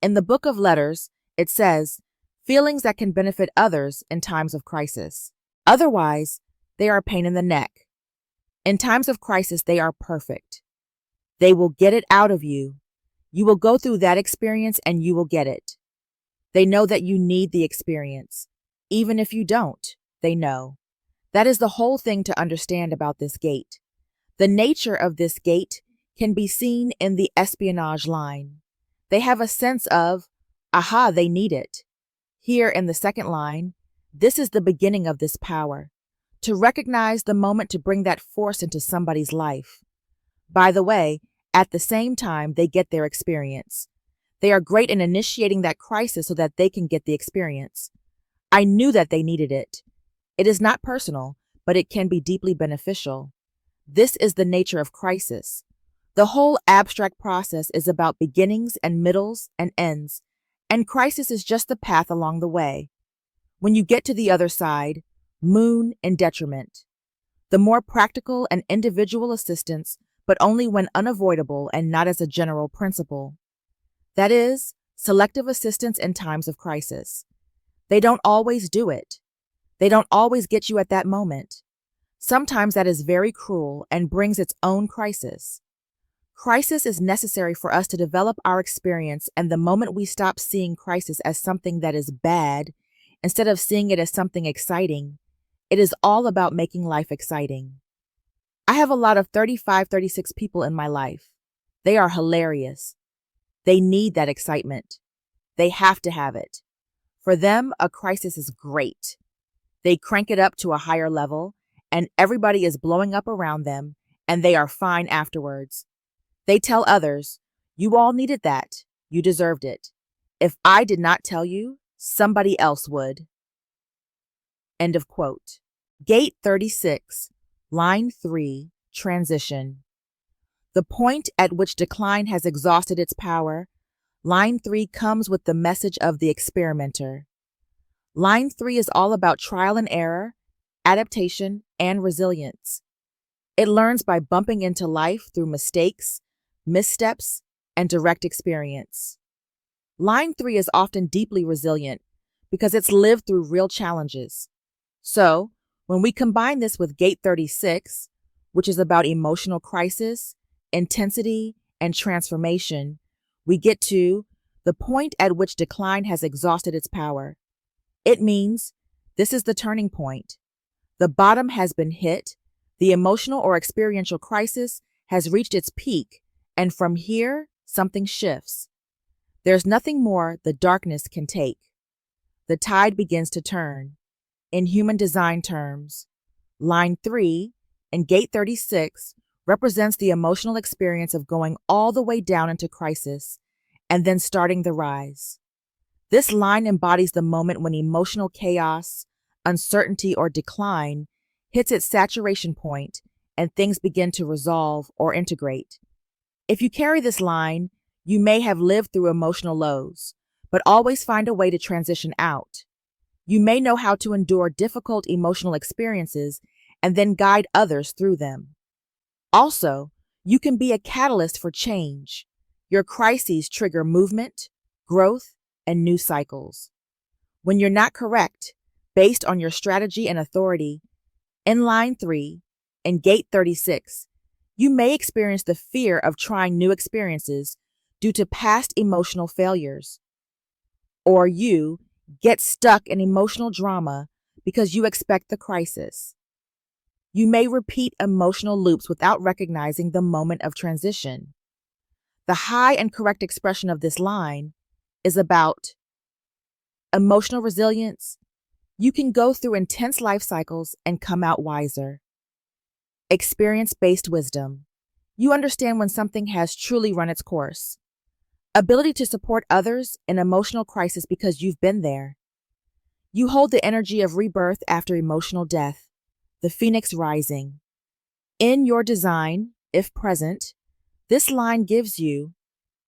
S1: In the Book of Letters, it says, feelings that can benefit others in times of crisis. Otherwise, they are a pain in the neck. In times of crisis, they are perfect. They will get it out of you. You will go through that experience and you will get it. They know that you need the experience. Even if you don't, they know. That is the whole thing to understand about this gate. The nature of this gate can be seen in the espionage line. They have a sense of, aha, they need it. Here in the second line, this is the beginning of this power, to recognize the moment to bring that force into somebody's life. By the way, at the same time, they get their experience. They are great in initiating that crisis so that they can get the experience. I knew that they needed it. It is not personal, but it can be deeply beneficial. This is the nature of crisis. The whole abstract process is about beginnings and middles and ends, and crisis is just the path along the way. When you get to the other side, moon in detriment. The more practical and individual assistance, but only when unavoidable and not as a general principle. That is, selective assistance in times of crisis. They don't always do it. They don't always get you at that moment. Sometimes that is very cruel and brings its own crisis. Crisis is necessary for us to develop our experience, and the moment we stop seeing crisis as something that is bad, instead of seeing it as something exciting, it is all about making life exciting. I have a lot of 35, 36 people in my life. They are hilarious. They need that excitement. They have to have it. For them, a crisis is great. They crank it up to a higher level, and everybody is blowing up around them, and they are fine afterwards. They tell others, you all needed that. You deserved it. If I did not tell you, somebody else would. End of quote. Gate 36, line 3, transition. The point at which decline has exhausted its power, line 3 comes with the message of the experimenter. Line 3 is all about trial and error, adaptation, and resilience. It learns by bumping into life through mistakes, missteps, and direct experience. Line 3 is often deeply resilient because it's lived through real challenges. So, when we combine this with Gate 36, which is about emotional crisis, intensity, and transformation, we get to the point at which decline has exhausted its power. It means this is the turning point. The bottom has been hit, the emotional or experiential crisis has reached its peak, and from here, something shifts. There's nothing more the darkness can take. The tide begins to turn. In human design terms, line 3 in Gate 36 represents the emotional experience of going all the way down into crisis and then starting the rise. This line embodies the moment when emotional chaos, uncertainty, or decline hits its saturation point and things begin to resolve or integrate. If you carry this line, you may have lived through emotional lows, but always find a way to transition out. You may know how to endure difficult emotional experiences and then guide others through them. Also, you can be a catalyst for change. Your crises trigger movement, growth, and new cycles. When you're not correct, based on your strategy and authority, in line 3, in Gate 36, you may experience the fear of trying new experiences due to past emotional failures. Or you get stuck in emotional drama because you expect the crisis. You may repeat emotional loops without recognizing the moment of transition. The high and correct expression of this line is about emotional resilience. You can go through intense life cycles and come out wiser. Experience-based wisdom. You understand when something has truly run its course. Ability to support others in emotional crisis because you've been there. You hold the energy of rebirth after emotional death, the phoenix rising. In your design, if present, this line gives you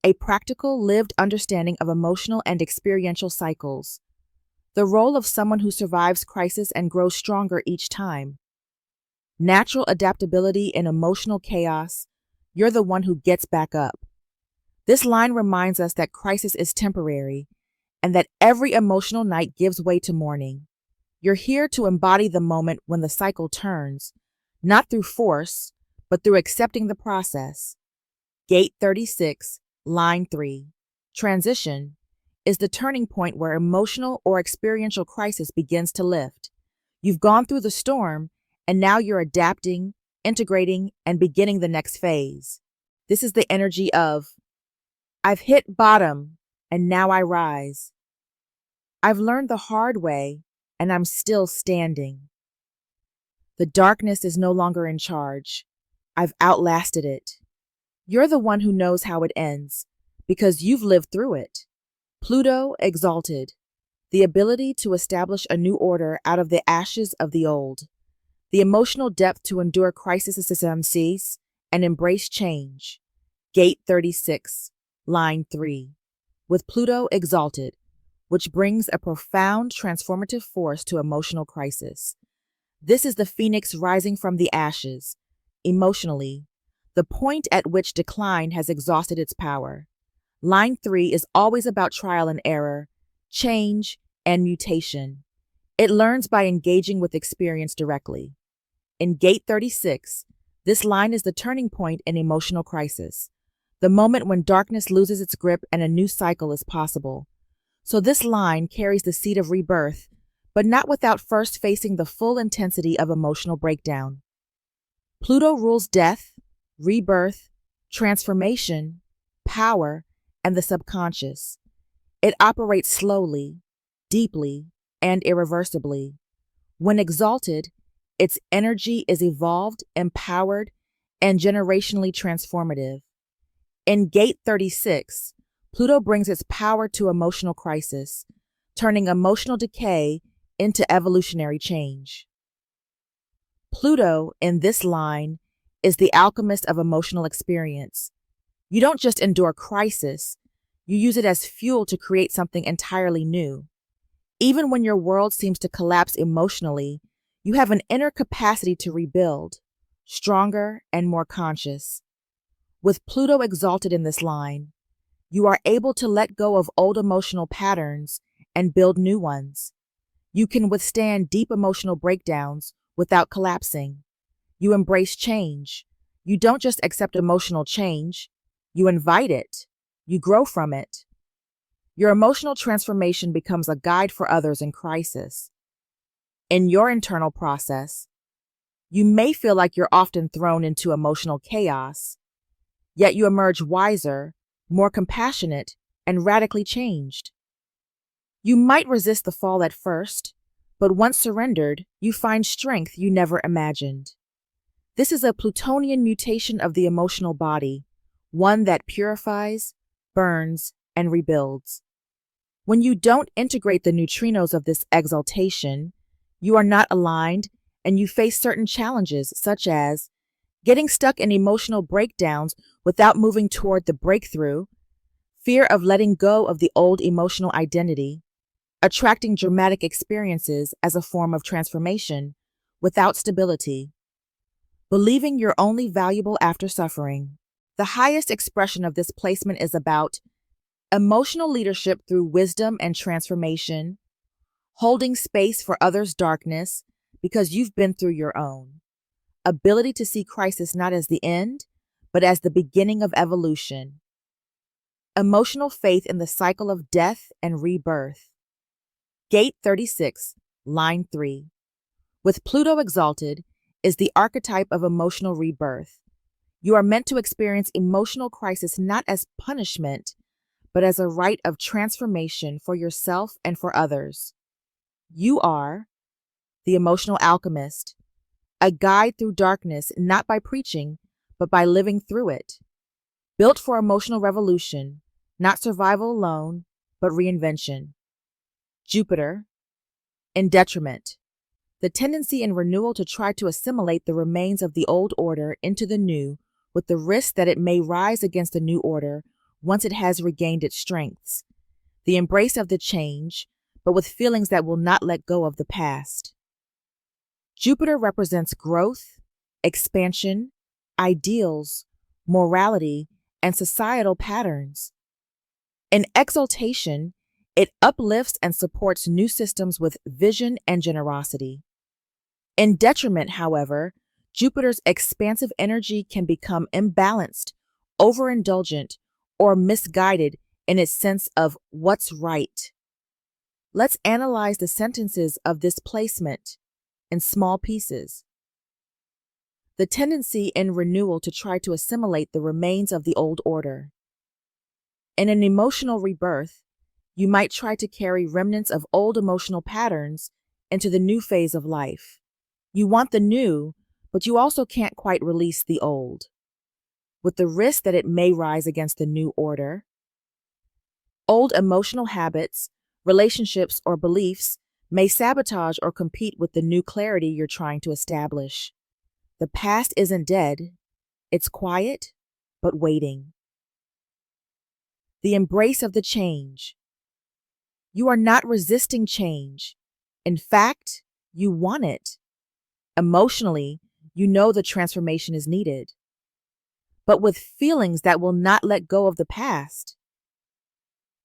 S1: a practical, lived understanding of emotional and experiential cycles. the role of someone who survives crisis and grows stronger each time. Natural adaptability in emotional chaos, you're the one who gets back up. This line reminds us that crisis is temporary and that every emotional night gives way to morning. You're here to embody the moment when the cycle turns, not through force, but through accepting the process. Gate 36, line 3. Transition is the turning point where emotional or experiential crisis begins to lift. You've gone through the storm, and now you're adapting, integrating, and beginning the next phase. This is the energy of, I've hit bottom, and now I rise. I've learned the hard way, and I'm still standing. The darkness is no longer in charge. I've outlasted it. You're the one who knows how it ends, because you've lived through it. Pluto exalted, the ability to establish a new order out of the ashes of the old, the emotional depth to endure crises and embrace change. Gate 36, line 3. With Pluto exalted, which brings a profound transformative force to emotional crisis. This is the phoenix rising from the ashes, emotionally, the point at which decline has exhausted its power. Line 3 is always about trial and error, change, and mutation. It learns by engaging with experience directly. In Gate 36, this line is the turning point in emotional crisis, the moment when darkness loses its grip and a new cycle is possible. So this line carries the seed of rebirth, but not without first facing the full intensity of emotional breakdown. Pluto rules death, rebirth, transformation, power, and the subconscious. It operates slowly, deeply, and irreversibly. When exalted, its energy is evolved, empowered, and generationally transformative. In Gate 36, Pluto brings its power to emotional crisis, turning emotional decay into evolutionary change. Pluto, in this line, is the alchemist of emotional experience. You don't just endure crisis, you use it as fuel to create something entirely new. Even when your world seems to collapse emotionally, you have an inner capacity to rebuild, stronger and more conscious. With Pluto exalted in this line, you are able to let go of old emotional patterns and build new ones. You can withstand deep emotional breakdowns without collapsing. You embrace change. You don't just accept emotional change, you invite it. You grow from it. Your emotional transformation becomes a guide for others in crisis. In your internal process, you may feel like you're often thrown into emotional chaos, yet you emerge wiser, more compassionate, and radically changed. You might resist the fall at first, but once surrendered, you find strength you never imagined. This is a Plutonian mutation of the emotional body, one that purifies, burns, and rebuilds. When you don't integrate the neutrinos of this exaltation, you are not aligned and you face certain challenges, such as getting stuck in emotional breakdowns without moving toward the breakthrough, fear of letting go of the old emotional identity, attracting dramatic experiences as a form of transformation without stability, believing you're only valuable after suffering. The highest expression of this placement is about emotional leadership through wisdom and transformation, holding space for others' darkness because you've been through your own, ability to see crisis not as the end, but as the beginning of evolution, emotional faith in the cycle of death and rebirth. Gate 36, line 3. With Pluto exalted is the archetype of emotional rebirth. You are meant to experience emotional crisis not as punishment, but as a rite of transformation for yourself and for others. You are the emotional alchemist, a guide through darkness not by preaching, but by living through it. Built for emotional revolution, not survival alone, but reinvention. Jupiter, in detriment. The tendency in renewal to try to assimilate the remains of the old order into the new, with the risk that it may rise against the new order once it has regained its strengths. The embrace of the change, but with feelings that will not let go of the past. Jupiter represents growth, expansion, ideals, morality, and societal patterns. In exaltation, it uplifts and supports new systems with vision and generosity. In detriment, however, Jupiter's expansive energy can become imbalanced, overindulgent, or misguided in its sense of what's right. Let's analyze the sentences of this placement in small pieces. The tendency in renewal to try to assimilate the remains of the old order. In an emotional rebirth, you might try to carry remnants of old emotional patterns into the new phase of life. You want the new, but you also can't quite release the old, with the risk that it may rise against the new order. Old emotional habits, relationships, or beliefs may sabotage or compete with the new clarity you're trying to establish. The past isn't dead, it's quiet, but waiting. The embrace of the change. You are not resisting change. In fact, you want it. Emotionally, you know the transformation is needed, but with feelings that will not let go of the past.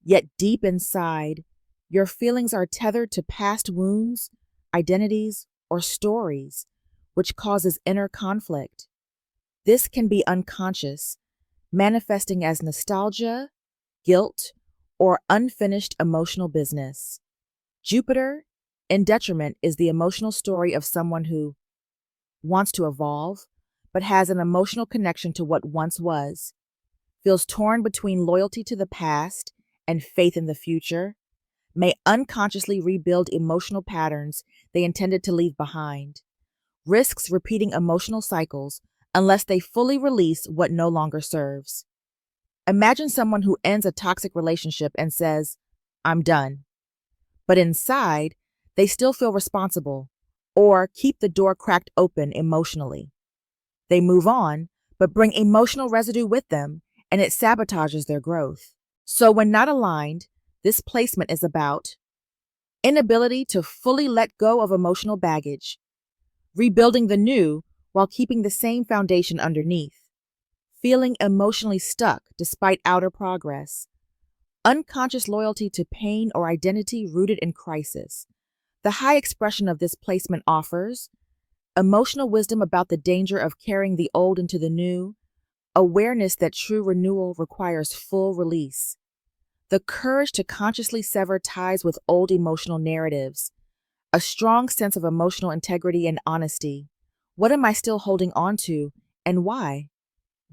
S1: Yet deep inside, your feelings are tethered to past wounds, identities, or stories, which causes inner conflict. This can be unconscious, manifesting as nostalgia, guilt, or unfinished emotional business. Jupiter, in detriment, is the emotional story of someone who wants to evolve, but has an emotional connection to what once was, feels torn between loyalty to the past and faith in the future, may unconsciously rebuild emotional patterns they intended to leave behind, risks repeating emotional cycles unless they fully release what no longer serves. Imagine someone who ends a toxic relationship and says, "I'm done." But inside, they still feel responsible or keep the door cracked open emotionally. They move on, but bring emotional residue with them, and it sabotages their growth. So when not aligned, this placement is about inability to fully let go of emotional baggage, rebuilding the new while keeping the same foundation underneath, feeling emotionally stuck despite outer progress, unconscious loyalty to pain or identity rooted in crisis. The high expression of this placement offers emotional wisdom about the danger of carrying the old into the new, awareness that true renewal requires full release, the courage to consciously sever ties with old emotional narratives, a strong sense of emotional integrity and honesty. What am I still holding on to, and why?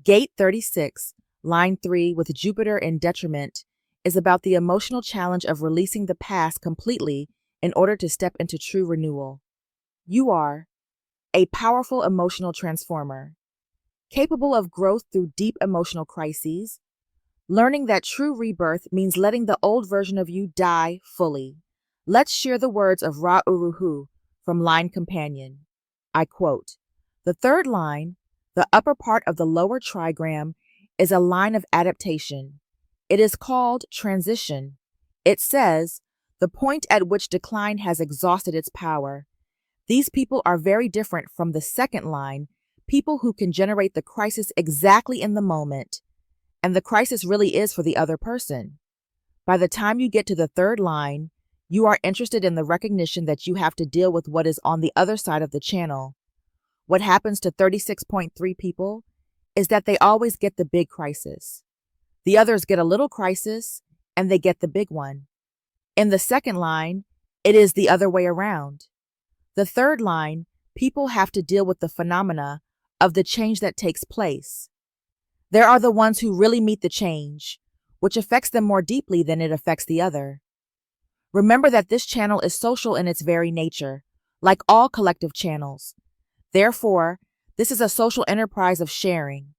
S1: Gate 36, line 3, with Jupiter in detriment, is about the emotional challenge of releasing the past completely in order to step into true renewal. You are a powerful emotional transformer, capable of growth through deep emotional crises, learning that true rebirth means letting the old version of you die fully. Let's share the words of Ra Uruhu from Line Companion. I quote, "The third line, the upper part of the lower trigram, is a line of adaptation. It is called transition. It says, the point at which decline has exhausted its power. These people are very different from the second line, people who can generate the crisis exactly in the moment, and the crisis really is for the other person. By the time you get to the third line, you are interested in the recognition that you have to deal with what is on the other side of the channel. What happens to 36.3 people is that they always get the big crisis. The others get a little crisis, and they get the big one. In the second line, it is the other way around. The third line, people have to deal with the phenomena of the change that takes place. There are the ones who really meet the change, which affects them more deeply than it affects the other. Remember that this channel is social in its very nature, like all collective channels. Therefore, this is a social enterprise of sharing.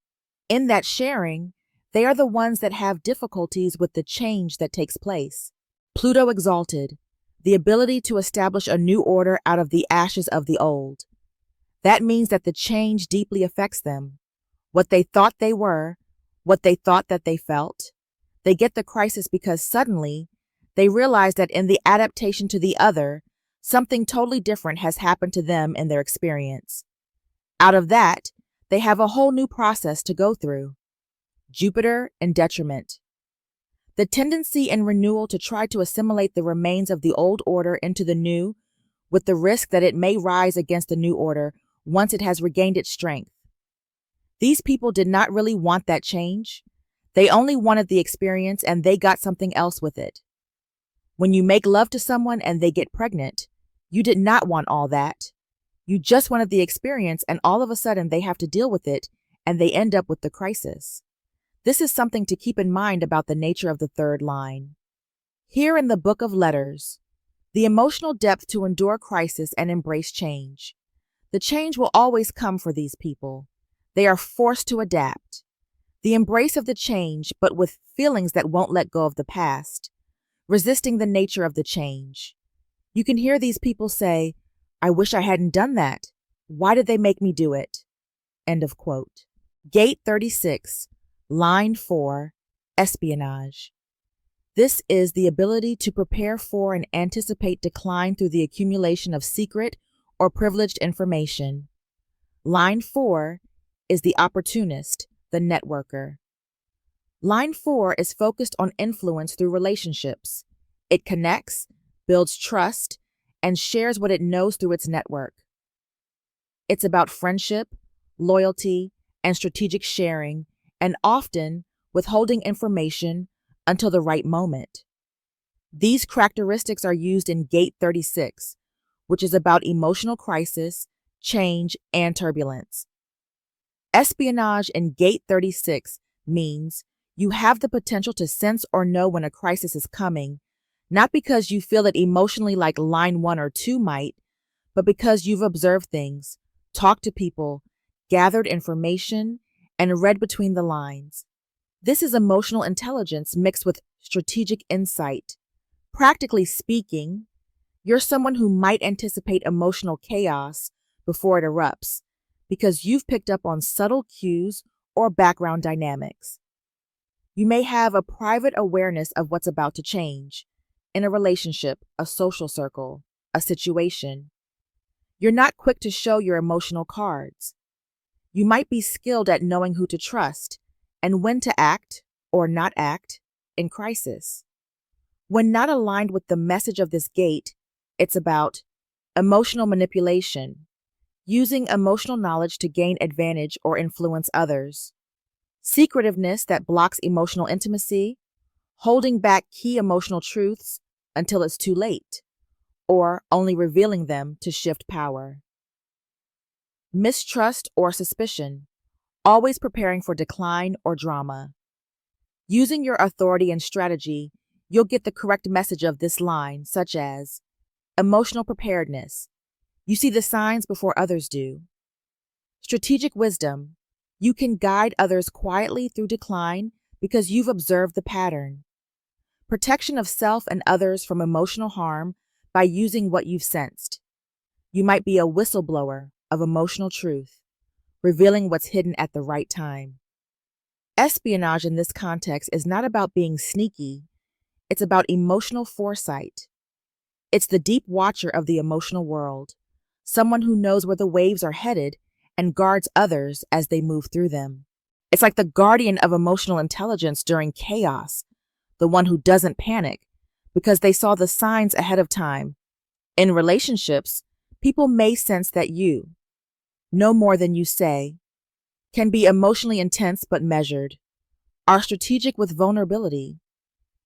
S1: In that sharing, they are the ones that have difficulties with the change that takes place. Pluto exalted, the ability to establish a new order out of the ashes of the old. That means that the change deeply affects them. What they thought they were, what they thought that they felt. They get the crisis because suddenly They realize that in the adaptation to the other, something totally different has happened to them in their experience. Out of that, they have a whole new process to go through. Jupiter in detriment. The tendency and renewal to try to assimilate the remains of the old order into the new, with the risk that it may rise against the new order once it has regained its strength. These people did not really want that change. They only wanted the experience, and they got something else with it. When you make love to someone and they get pregnant, you did not want all that. You just wanted the experience, and all of a sudden they have to deal with it, and they end up with the crisis. This is something to keep in mind about the nature of the third line. Here in the Book of Letters, the emotional depth to endure crisis and embrace change. The change will always come for these people. They are forced to adapt. The embrace of the change, but with feelings that won't let go of the past, resisting the nature of the change. You can hear these people say, "I wish I hadn't done that. Why did they make me do it?" End of quote. Gate 36, line 4, espionage. This is the ability to prepare for and anticipate decline through the accumulation of secret or privileged information. Line 4 is the opportunist, the networker. Line 4 is focused on influence through relationships. It connects, builds trust, and shares what it knows through its network. It's about friendship, loyalty, and strategic sharing, and often withholding information until the right moment. These characteristics are used in Gate 36, which is about emotional crisis, change, and turbulence. Espionage in Gate 36 means you have the potential to sense or know when a crisis is coming, not because you feel it emotionally like line 1 or 2 might, but because you've observed things, talked to people, gathered information, and read between the lines. This is emotional intelligence mixed with strategic insight. Practically speaking, you're someone who might anticipate emotional chaos before it erupts, because you've picked up on subtle cues or background dynamics. You may have a private awareness of what's about to change in a relationship, a social circle, a situation. You're not quick to show your emotional cards. You might be skilled at knowing who to trust and when to act or not act in crisis. When not aligned with the message of this gate, it's about emotional manipulation, using emotional knowledge to gain advantage or influence others, secretiveness that blocks emotional intimacy, holding back key emotional truths until it's too late, or only revealing them to shift power. Mistrust or suspicion, always preparing for decline or drama. Using your authority and strategy, you'll get the correct message of this line, such as emotional preparedness. You see the signs before others do. Strategic wisdom. You can guide others quietly through decline because you've observed the pattern. Protection of self and others from emotional harm by using what you've sensed. You might be a whistleblower of emotional truth, revealing what's hidden at the right time. Espionage in this context is not about being sneaky, it's about emotional foresight. It's the deep watcher of the emotional world, someone who knows where the waves are headed and guards others as they move through them. It's like the guardian of emotional intelligence during chaos, the one who doesn't panic because they saw the signs ahead of time. In relationships, people may sense that you, no more than you say, can be emotionally intense but measured, are strategic with vulnerability,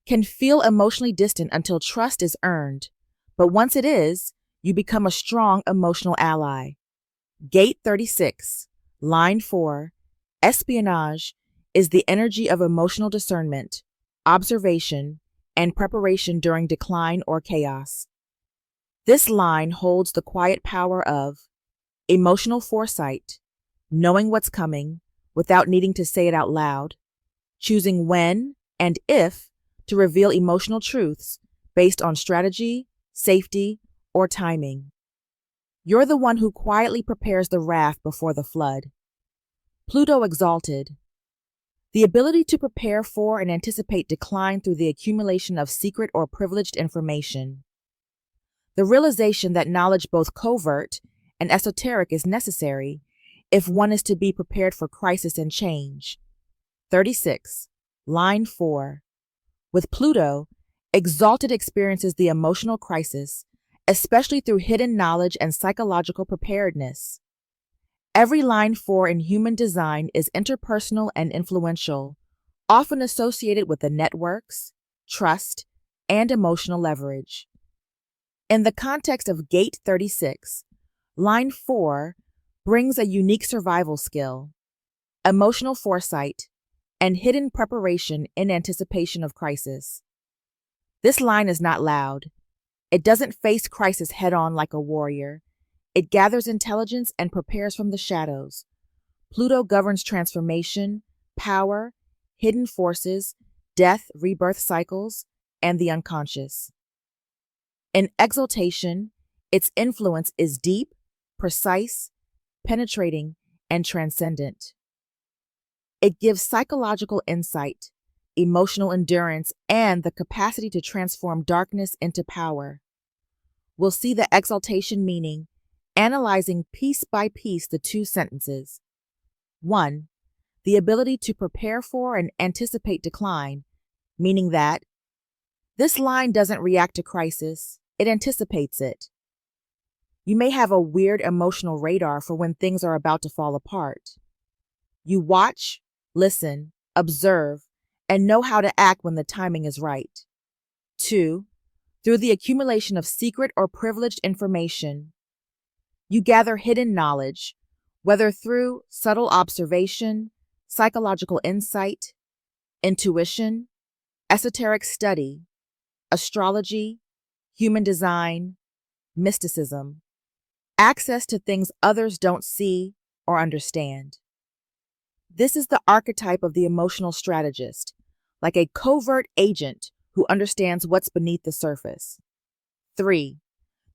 S1: can feel emotionally distant until trust is earned, but once it is, you become a strong emotional ally. Gate 36, line 4, espionage is the energy of emotional discernment, observation, and preparation during decline or chaos. This line holds the quiet power of emotional foresight, knowing what's coming without needing to say it out loud, choosing when and if to reveal emotional truths based on strategy, safety, or timing. You're the one who quietly prepares the raft before the flood. Pluto exalted. The ability to prepare for and anticipate decline through the accumulation of secret or privileged information. The realization that knowledge, both covert and esoteric, is necessary if one is to be prepared for crisis and change. 36. Line 4. With Pluto, exalted experiences the emotional crisis, especially through hidden knowledge and psychological preparedness. Every line 4 in human design is interpersonal and influential, often associated with the networks, trust, and emotional leverage. In the context of Gate 36, line 4 brings a unique survival skill, emotional foresight, and hidden preparation in anticipation of crisis. This line is not loud. It doesn't face crisis head-on like a warrior. It gathers intelligence and prepares from the shadows. Pluto governs transformation, power, hidden forces, death, rebirth cycles, and the unconscious. In exaltation, its influence is deep, precise, penetrating, and transcendent. It gives psychological insight, emotional endurance, and the capacity to transform darkness into power. We'll see the exaltation meaning, analyzing piece by piece the two sentences. 1. The ability to prepare for and anticipate decline, meaning that this line doesn't react to crisis, it anticipates it. You may have a weird emotional radar for when things are about to fall apart. You watch, listen, observe, and know how to act when the timing is right. 2. Through the accumulation of secret or privileged information, you gather hidden knowledge, whether through subtle observation, psychological insight, intuition, esoteric study, astrology, human design, mysticism, access to things others don't see or understand. This is the archetype of the emotional strategist, like a covert agent who understands what's beneath the surface. 3.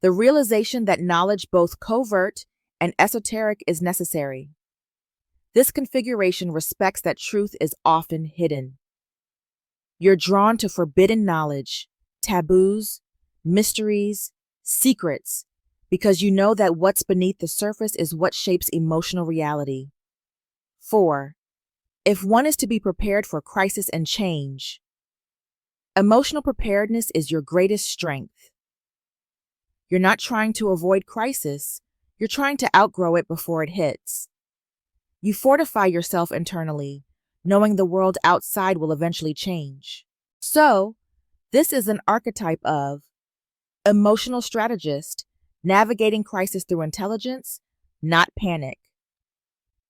S1: The realization that knowledge, both covert and esoteric, is necessary. This configuration respects that truth is often hidden. You're drawn to forbidden knowledge, taboos, mysteries, secrets, because you know that what's beneath the surface is what shapes emotional reality. 4. If one is to be prepared for crisis and change, emotional preparedness is your greatest strength. You're not trying to avoid crisis, you're trying to outgrow it before it hits. You fortify yourself internally, knowing the world outside will eventually change. So, this is an archetype of emotional strategist, navigating crisis through intelligence, not panic.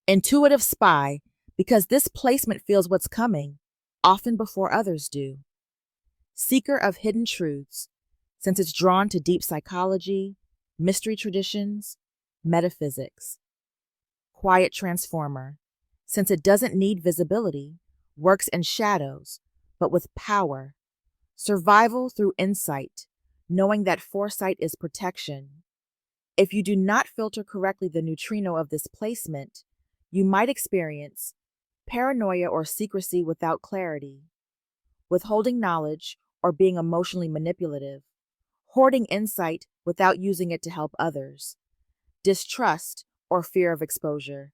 S1: Intuitive spy, because this placement feels what's coming, often before others do. Seeker of hidden truths, since it's drawn to deep psychology, mystery traditions, metaphysics. Quiet transformer, since it doesn't need visibility, works in shadows, but with power. Survival through insight, knowing that foresight is protection. If you do not filter correctly the neutrino of this placement, you might experience paranoia or secrecy without clarity, withholding knowledge or being emotionally manipulative, hoarding insight without using it to help others, distrust or fear of exposure,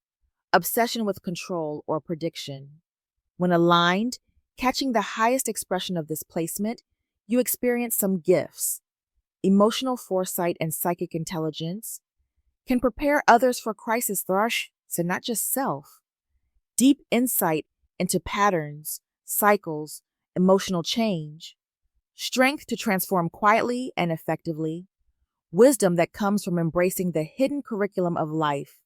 S1: obsession with control or prediction. When aligned, catching the highest expression of this placement, you experience some gifts. Emotional foresight and psychic intelligence can prepare others for crisis thrush, so not just self. Deep insight into patterns, cycles, emotional change. Strength to transform quietly and effectively. Wisdom that comes from embracing the hidden curriculum of life.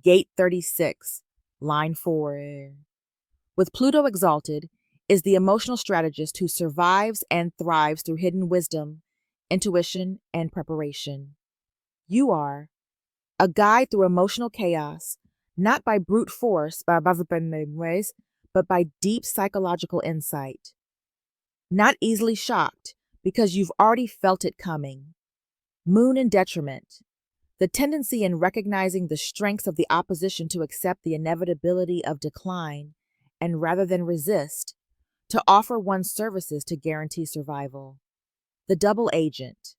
S1: Gate 36, line 4. With Pluto exalted, is the emotional strategist who survives and thrives through hidden wisdom, intuition, and preparation. You are a guide through emotional chaos, not by brute force, but by deep psychological insight. Not easily shocked, because you've already felt it coming. Moon and detriment. The tendency in recognizing the strengths of the opposition to accept the inevitability of decline and rather than resist, to offer one's services to guarantee survival. The double agent,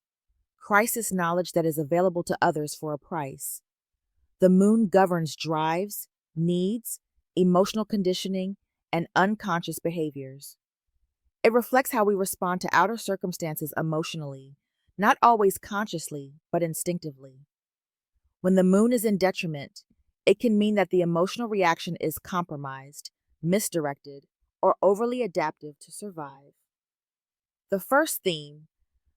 S1: crisis knowledge that is available to others for a price. The moon governs drives, needs, emotional conditioning, and unconscious behaviors. It reflects how we respond to outer circumstances emotionally, not always consciously, but instinctively. When the moon is in detriment, it can mean that the emotional reaction is compromised, misdirected, or overly adaptive to survive. The first theme,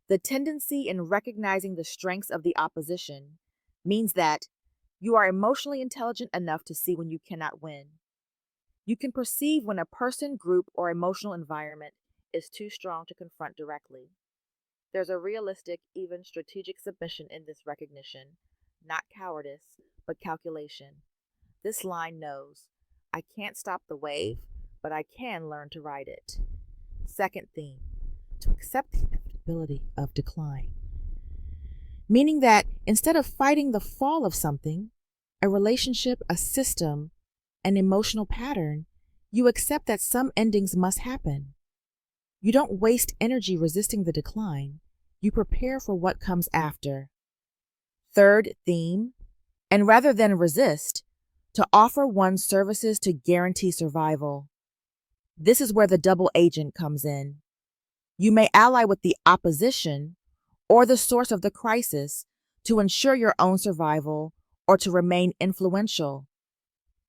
S1: the tendency in recognizing the strengths of the opposition, means that you are emotionally intelligent enough to see when you cannot win. You can perceive when a person, group, or emotional environment is too strong to confront directly. There's a realistic, even strategic submission in this recognition, not cowardice, but calculation. This line knows, I can't stop the wave, but I can learn to ride it. Second theme, to accept the inevitability of decline. Meaning that instead of fighting the fall of something, a relationship, a system, an emotional pattern, you accept that some endings must happen. You don't waste energy resisting the decline. You prepare for what comes after. Third theme, and rather than resist, to offer one's services to guarantee survival. This is where the double agent comes in. You may ally with the opposition or the source of the crisis to ensure your own survival or to remain influential.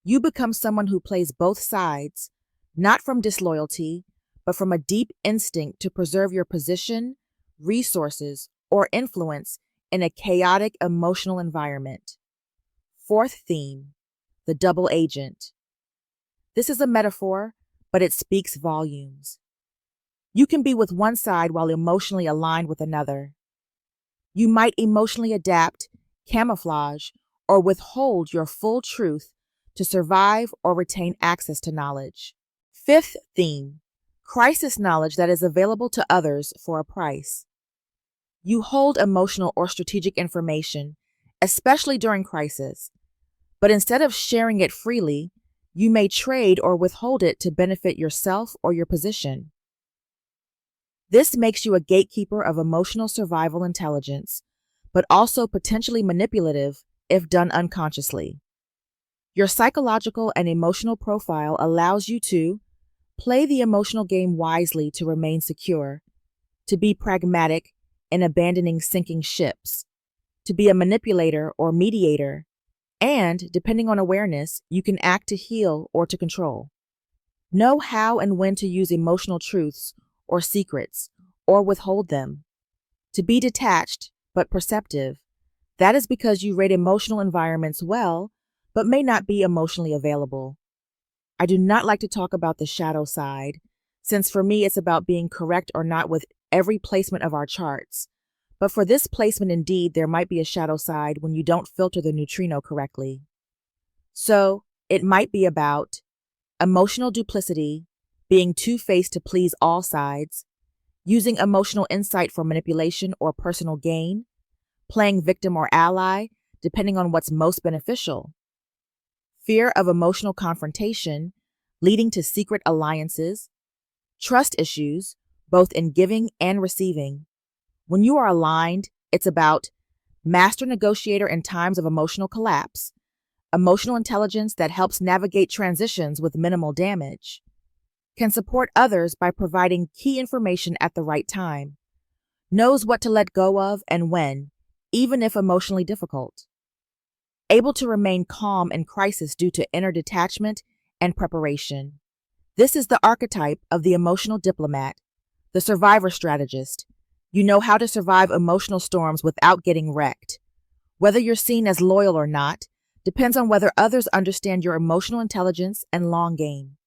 S1: You become someone who plays both sides, not from disloyalty, but from a deep instinct to preserve your position, resources, or influence in a chaotic emotional environment. Fourth theme, the double agent. This is a metaphor, but it speaks volumes. You can be with one side while emotionally aligned with another. You might emotionally adapt, camouflage, or withhold your full truth to survive or retain access to knowledge. Fifth theme, crisis knowledge that is available to others for a price. You hold emotional or strategic information, especially during crisis, but instead of sharing it freely, you may trade or withhold it to benefit yourself or your position. This makes you a gatekeeper of emotional survival intelligence, but also potentially manipulative if done unconsciously. Your psychological and emotional profile allows you to play the emotional game wisely to remain secure, to be pragmatic in abandoning sinking ships, to be a manipulator or mediator, and, depending on awareness, you can act to heal or to control. Know how and when to use emotional truths or secrets, or withhold them. To be detached, but perceptive, that is because you rate emotional environments well, but may not be emotionally available. I do not like to talk about the shadow side, since for me it's about being correct or not with every placement of our charts. But for this placement, indeed, there might be a shadow side when you don't filter the neutrino correctly. So, it might be about emotional duplicity, being two-faced to please all sides, using emotional insight for manipulation or personal gain, playing victim or ally, depending on what's most beneficial, fear of emotional confrontation, leading to secret alliances, trust issues, both in giving and receiving. When you are aligned, it's about master negotiator in times of emotional collapse, emotional intelligence that helps navigate transitions with minimal damage, can support others by providing key information at the right time, knows what to let go of and when, even if emotionally difficult, able to remain calm in crisis due to inner detachment and preparation. This is the archetype of the emotional diplomat, the survivor strategist. You know how to survive emotional storms without getting wrecked. Whether you're seen as loyal or not depends on whether others understand your emotional intelligence and long game.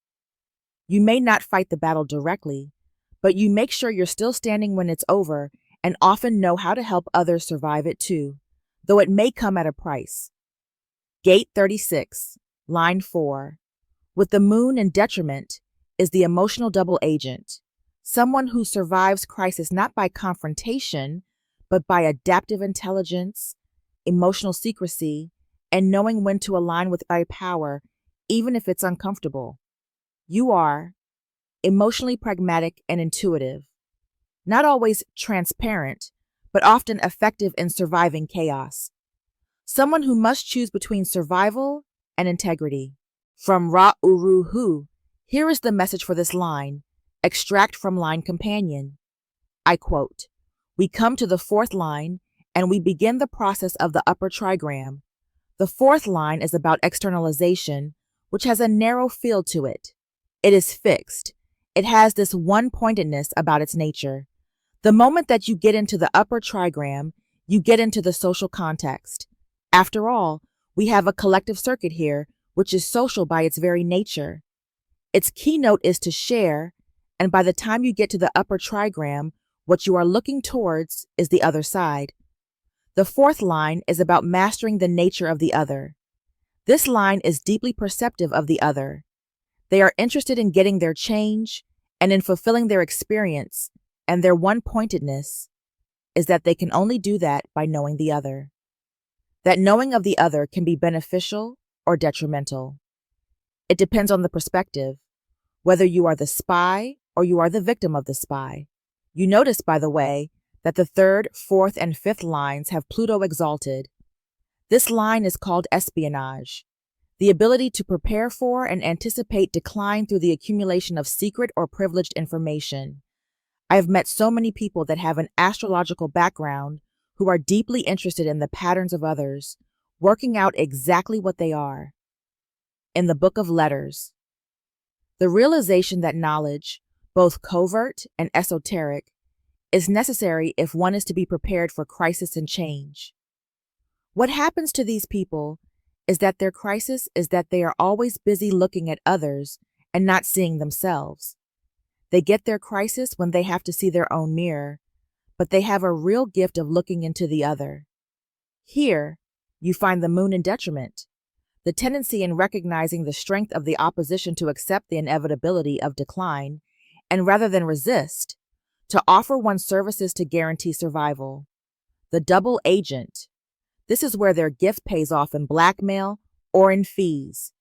S1: You may not fight the battle directly, but you make sure you're still standing when it's over and often know how to help others survive it too, though it may come at a price. Gate 36, line 4. With the moon in detriment is the emotional double agent, someone who survives crisis not by confrontation, but by adaptive intelligence, emotional secrecy, and knowing when to align with a power, even if it's uncomfortable. You are emotionally pragmatic and intuitive, not always transparent, but often effective in surviving chaos. Someone who must choose between survival and integrity. From Ra Uru Hu, here is the message for this line, extract from line companion. I quote, "We come to the fourth line and we begin the process of the upper trigram. The fourth line is about externalization, which has a narrow field to it. It is fixed. It has this one-pointedness about its nature. The moment that you get into the upper trigram, you get into the social context. After all, we have a collective circuit here, which is social by its very nature. Its keynote is to share, and by the time you get to the upper trigram, what you are looking towards is the other side. The fourth line is about mastering the nature of the other. This line is deeply perceptive of the other. They are interested in getting their change and in fulfilling their experience, and their one-pointedness is that they can only do that by knowing the other. That knowing of the other can be beneficial or detrimental. It depends on the perspective, whether you are the spy or you are the victim of the spy. You notice, by the way, that the third, fourth, and fifth lines have Pluto exalted. This line is called espionage, the ability to prepare for and anticipate decline through the accumulation of secret or privileged information. I have met so many people that have an astrological background who are deeply interested in the patterns of others, working out exactly what they are. In the Book of Letters, the realization that knowledge, both covert and esoteric, is necessary if one is to be prepared for crisis and change. What happens to these people is that their crisis is that they are always busy looking at others and not seeing themselves. They get their crisis when they have to see their own mirror, but they have a real gift of looking into the other. Here, you find the moon in detriment, the tendency in recognizing the strength of the opposition to accept the inevitability of decline, and rather than resist, to offer one's services to guarantee survival. The double agent. This is where their gift pays off in blackmail or in fees.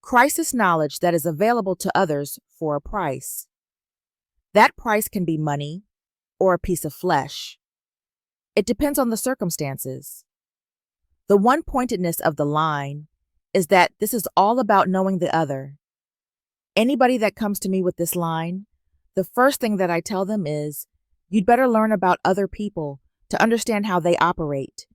S1: Crisis knowledge that is available to others for a price. That price can be money or a piece of flesh. It depends on the circumstances. The one-pointedness of the line is that this is all about knowing the other. Anybody that comes to me with this line, the first thing that I tell them is, you'd better learn about other people to understand how they operate.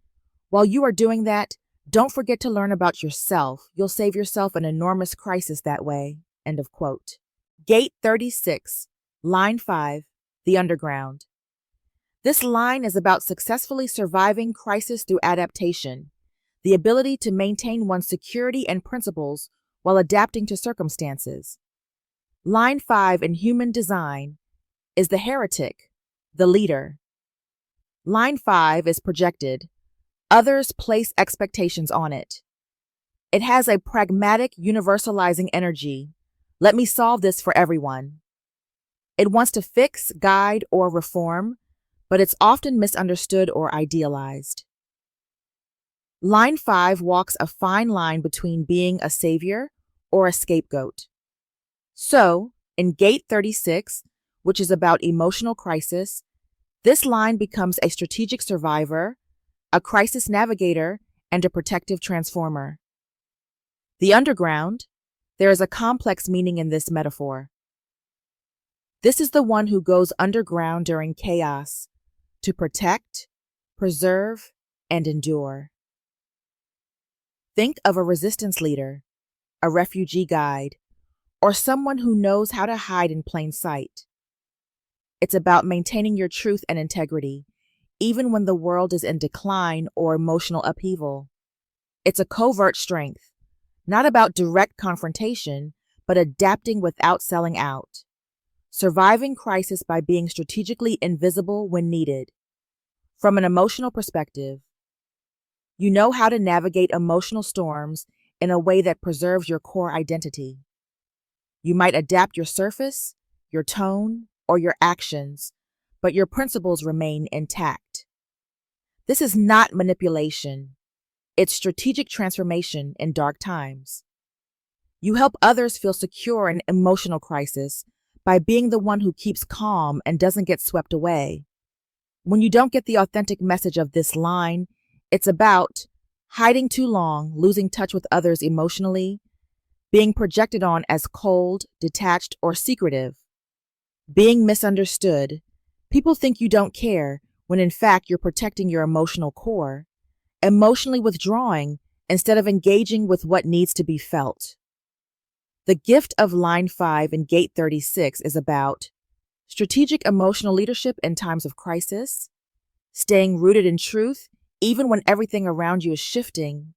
S1: While you are doing that, don't forget to learn about yourself. You'll save yourself an enormous crisis that way. End of quote. Gate 36, line 5, the underground. This line is about successfully surviving crisis through adaptation, the ability to maintain one's security and principles while adapting to circumstances. Line 5 in human design is the heretic, the leader. Line 5 is projected. Others place expectations on it. It has a pragmatic, universalizing energy. Let me solve this for everyone. It wants to fix, guide, or reform, but it's often misunderstood or idealized. Line 5 walks a fine line between being a savior or a scapegoat. So, in Gate 36, which is about emotional crisis, this line becomes a strategic survivor, a crisis navigator, and a protective transformer. The underground, there is a complex meaning in this metaphor. This is the one who goes underground during chaos to protect, preserve, and endure. Think of a resistance leader, a refugee guide, or someone who knows how to hide in plain sight. It's about maintaining your truth and integrity, even when the world is in decline or emotional upheaval. It's a covert strength, not about direct confrontation, but adapting without selling out. Surviving crisis by being strategically invisible when needed. From an emotional perspective, you know how to navigate emotional storms in a way that preserves your core identity. You might adapt your surface, your tone, or your actions, but your principles remain intact. This is not manipulation. It's strategic transformation in dark times. You help others feel secure in emotional crisis by being the one who keeps calm and doesn't get swept away. When you don't get the authentic message of this line, it's about hiding too long, losing touch with others emotionally, being projected on as cold, detached, or secretive, being misunderstood. People think you don't care when in fact you're protecting your emotional core, emotionally withdrawing instead of engaging with what needs to be felt. The gift of line 5 in gate 36 is about strategic emotional leadership in times of crisis, staying rooted in truth even when everything around you is shifting,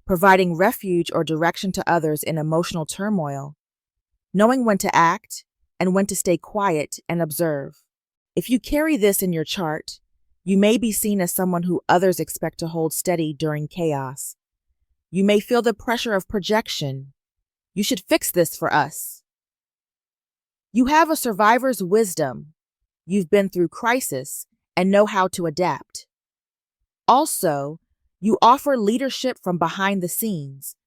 S1: providing refuge or direction to others in emotional turmoil, knowing when to act and when to stay quiet and observe. If you carry this in your chart, you may be seen as someone who others expect to hold steady during chaos. You may feel the pressure of projection. You should fix this for us. You have a survivor's wisdom. You've been through crisis and know how to adapt. Also, you offer leadership from behind the scenes,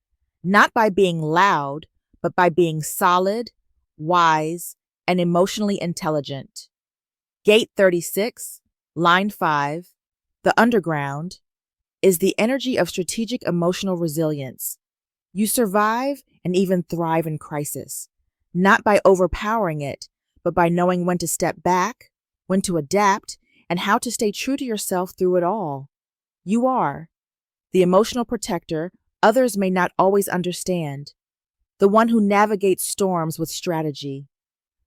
S1: not by being loud, but by being solid, wise, and emotionally intelligent. Gate 36, line 5, the underground, is the energy of strategic emotional resilience. You survive and even thrive in crisis, not by overpowering it, but by knowing when to step back, when to adapt, and how to stay true to yourself through it all. You are the emotional protector others may not always understand, the one who navigates storms with strategy,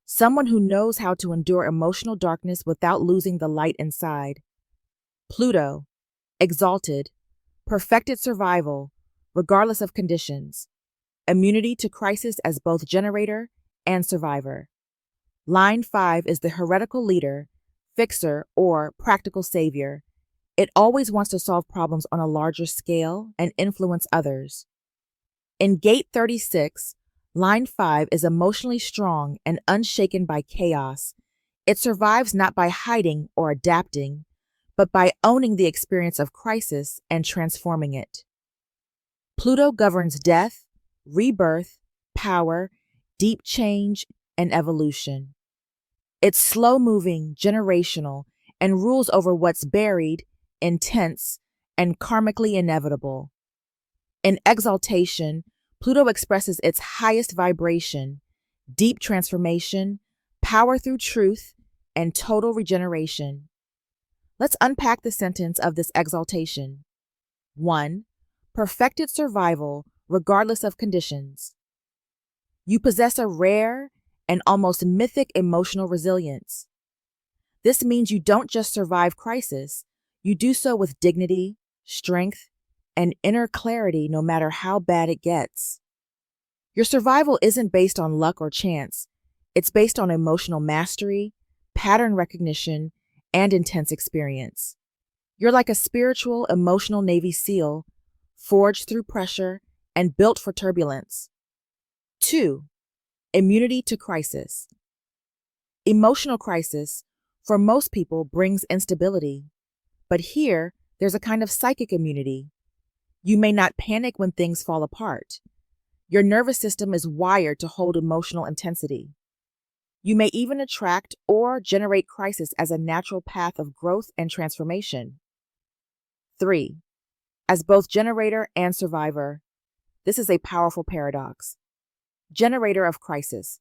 S1: someone who knows how to endure emotional darkness without losing the light inside. Pluto, exalted, perfected survival, regardless of conditions, immunity to crisis as both generator and survivor. Line 5 is the heretical leader, fixer, or practical savior. It always wants to solve problems on a larger scale and influence others. In gate 36, line 5 is emotionally strong and unshaken by chaos. It survives not by hiding or adapting, but by owning the experience of crisis and transforming it. Pluto governs death, rebirth, power, deep change, and evolution. It's slow-moving, generational, and rules over what's buried, intense, and karmically inevitable. In exaltation, Pluto expresses its highest vibration, deep transformation, power through truth, and total regeneration. Let's unpack the sentence of this exaltation. 1. Perfected survival regardless of conditions. You possess a rare and almost mythic emotional resilience. This means you don't just survive crisis, you do so with dignity, strength, and inner clarity no matter how bad it gets. Your survival isn't based on luck or chance. It's based on emotional mastery, pattern recognition, and intense experience. You're like a spiritual, emotional Navy SEAL, forged through pressure and built for turbulence. 2. Immunity to crisis. Emotional crisis, for most people, brings instability. But here, there's a kind of psychic immunity. You may not panic when things fall apart. Your nervous system is wired to hold emotional intensity. You may even attract or generate crisis as a natural path of growth and transformation. 3. As both generator and survivor, this is a powerful paradox. Generator of crisis.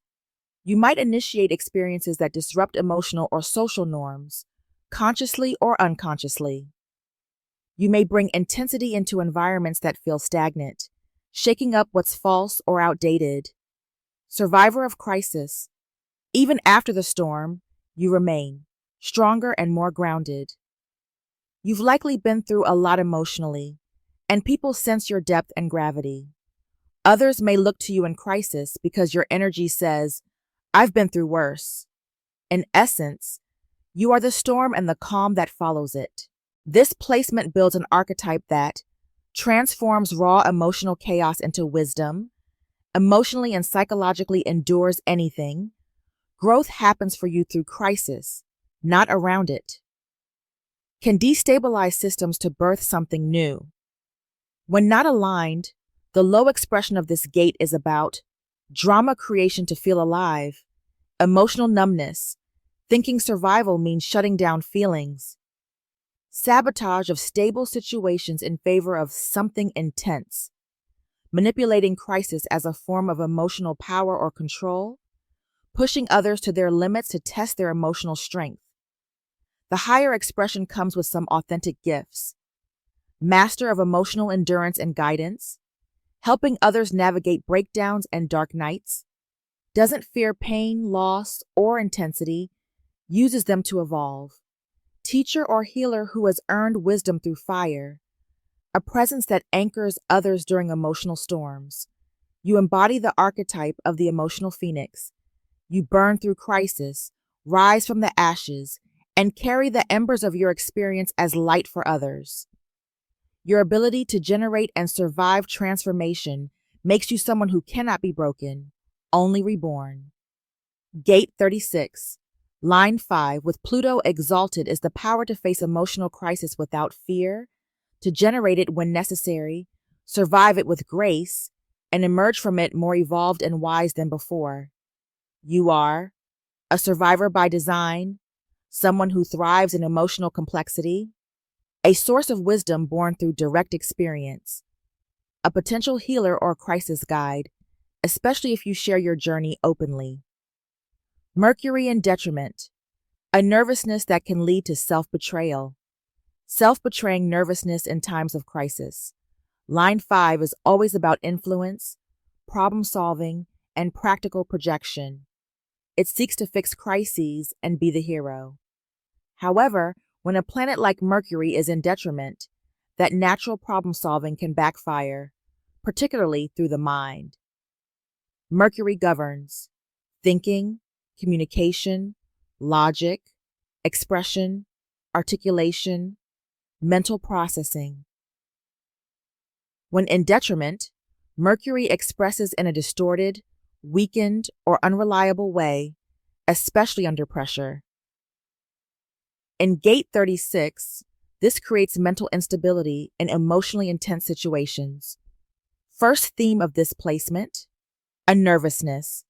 S1: You might initiate experiences that disrupt emotional or social norms, consciously or unconsciously. You may bring intensity into environments that feel stagnant, shaking up what's false or outdated. Survivor of crisis. Even after the storm, you remain stronger and more grounded. You've likely been through a lot emotionally, and people sense your depth and gravity. Others may look to you in crisis because your energy says, "I've been through worse." In essence, you are the storm and the calm that follows it. This placement builds an archetype that transforms raw emotional chaos into wisdom, emotionally and psychologically endures anything. Growth happens for you through crisis, not around it. Can destabilize systems to birth something new. When not aligned, the low expression of this gate is about drama creation to feel alive, emotional numbness, thinking survival means shutting down feelings, sabotage of stable situations in favor of something intense, manipulating crisis as a form of emotional power or control, pushing others to their limits to test their emotional strength. The higher expression comes with some authentic gifts. Master of emotional endurance and guidance, helping others navigate breakdowns and dark nights, doesn't fear pain, loss, or intensity, uses them to evolve. Teacher or healer who has earned wisdom through fire, a presence that anchors others during emotional storms. You embody the archetype of the emotional phoenix. You burn through crisis, rise from the ashes, and carry the embers of your experience as light for others. Your ability to generate and survive transformation makes you someone who cannot be broken, only reborn. Gate 36, line 5, with Pluto exalted, is the power to face emotional crisis without fear, to generate it when necessary, survive it with grace, and emerge from it more evolved and wise than before. You are a survivor by design, someone who thrives in emotional complexity, a source of wisdom born through direct experience, a potential healer or crisis guide, especially if you share your journey openly. Mercury in detriment, a nervousness that can lead to self-betrayal, self-betraying nervousness in times of crisis. Line 5 is always about influence, problem-solving, and practical projection. It seeks to fix crises and be the hero. However, when a planet like Mercury is in detriment, that natural problem-solving can backfire, particularly through the mind. Mercury governs thinking, communication, logic, expression, articulation, mental processing. When in detriment, Mercury expresses in a distorted, weakened, or unreliable way, especially under pressure. In Gate 36, this creates mental instability in emotionally intense situations. First theme of this placement, a nervousness.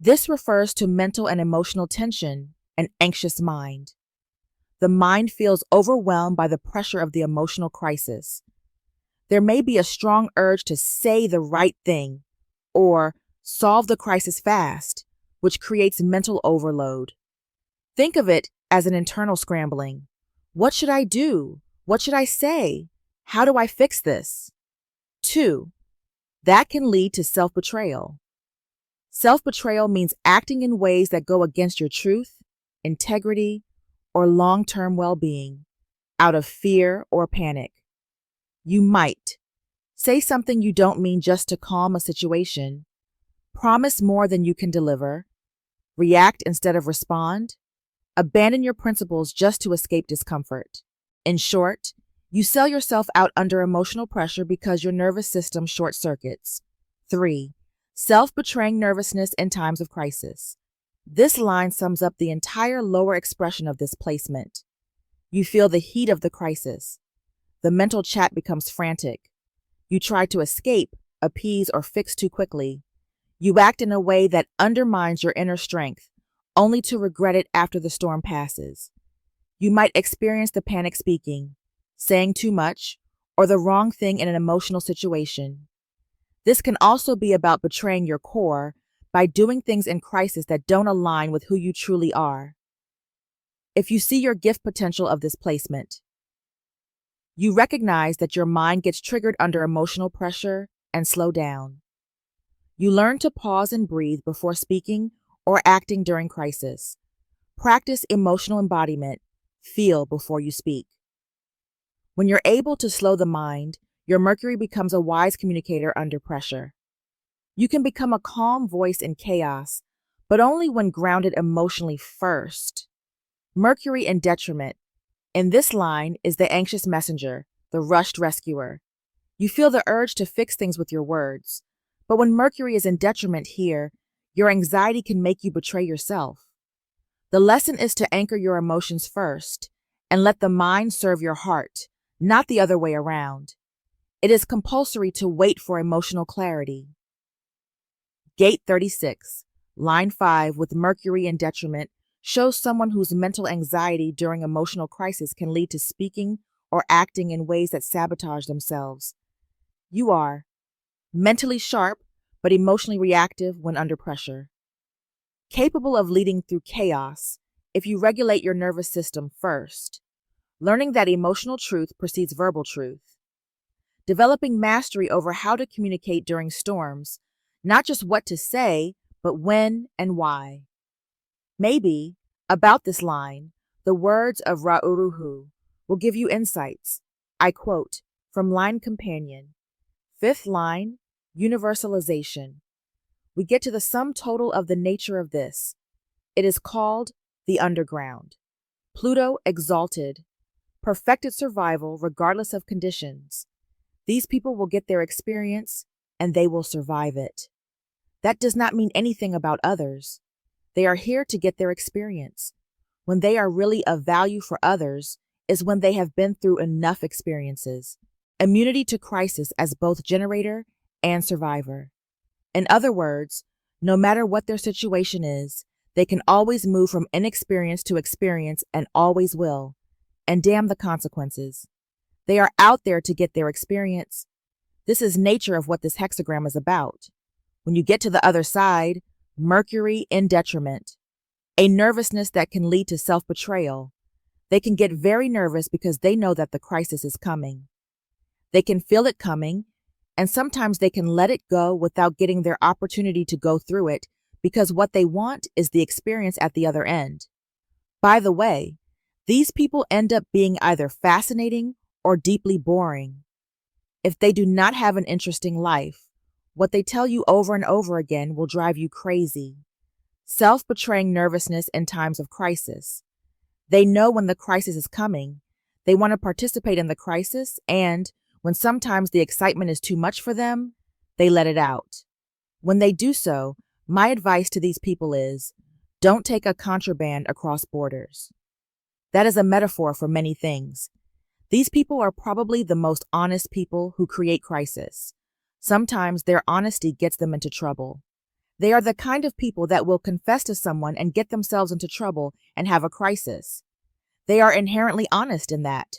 S1: This refers to mental and emotional tension, an anxious mind. The mind feels overwhelmed by the pressure of the emotional crisis. There may be a strong urge to say the right thing or solve the crisis fast, which creates mental overload. Think of it as an internal scrambling. What should I do? What should I say? How do I fix this? 2. That can lead to self-betrayal. Self-betrayal means acting in ways that go against your truth, integrity, or long-term well-being, out of fear or panic. You might say something you don't mean just to calm a situation, promise more than you can deliver, react instead of respond, abandon your principles just to escape discomfort. In short, you sell yourself out under emotional pressure because your nervous system short circuits. 3. Self-betraying nervousness in times of crisis. This line sums up the entire lower expression of this placement. You feel the heat of the crisis. The mental chat becomes frantic. You try to escape, appease, or fix too quickly. You act in a way that undermines your inner strength, only to regret it after the storm passes. You might experience the panic speaking, saying too much, or the wrong thing in an emotional situation. This can also be about betraying your core by doing things in crisis that don't align with who you truly are. If you see your gift potential of this placement, you recognize that your mind gets triggered under emotional pressure and slow down. You learn to pause and breathe before speaking or acting during crisis. Practice emotional embodiment. Feel before you speak. When you're able to slow the mind, your Mercury becomes a wise communicator under pressure. You can become a calm voice in chaos, but only when grounded emotionally first. Mercury in detriment. In this line is the anxious messenger, the rushed rescuer. You feel the urge to fix things with your words, but when Mercury is in detriment here, your anxiety can make you betray yourself. The lesson is to anchor your emotions first and let the mind serve your heart, not the other way around. It is compulsory to wait for emotional clarity. Gate 36, line 5 with Mercury in detriment shows someone whose mental anxiety during emotional crisis can lead to speaking or acting in ways that sabotage themselves. You are mentally sharp, but emotionally reactive when under pressure. Capable of leading through chaos if you regulate your nervous system first. Learning that emotional truth precedes verbal truth. Developing mastery over how to communicate during storms, not just what to say, but when and why. Maybe, about this line, the words of Ra'uruhu will give you insights. I quote from Line Companion. Fifth line, universalization. We get to the sum total of the nature of this. It is called the underground. Pluto exalted, perfected survival regardless of conditions. These people will get their experience and they will survive it. That does not mean anything about others. They are here to get their experience. When they are really of value for others is when they have been through enough experiences. Immunity to crisis as both generator and survivor. In other words, no matter what their situation is, they can always move from inexperience to experience and always will. And damn the consequences. They are out there to get their experience. This is nature of what this hexagram is about. When you get to the other side, Mercury in detriment. A nervousness that can lead to self-betrayal. They can get very nervous because they know that the crisis is coming. They can feel it coming, and sometimes they can let it go without getting their opportunity to go through it because what they want is the experience at the other end. By the way, these people end up being either fascinating or deeply boring. If they do not have an interesting life, what they tell you over and over again will drive you crazy. Self-betraying nervousness in times of crisis. They know when the crisis is coming. They want to participate in the crisis, and when sometimes the excitement is too much for them, they let it out. When they do so, my advice to these people is, don't take a contraband across borders. That is a metaphor for many things. These people are probably the most honest people who create crisis. Sometimes their honesty gets them into trouble. They are the kind of people that will confess to someone and get themselves into trouble and have a crisis. They are inherently honest in that.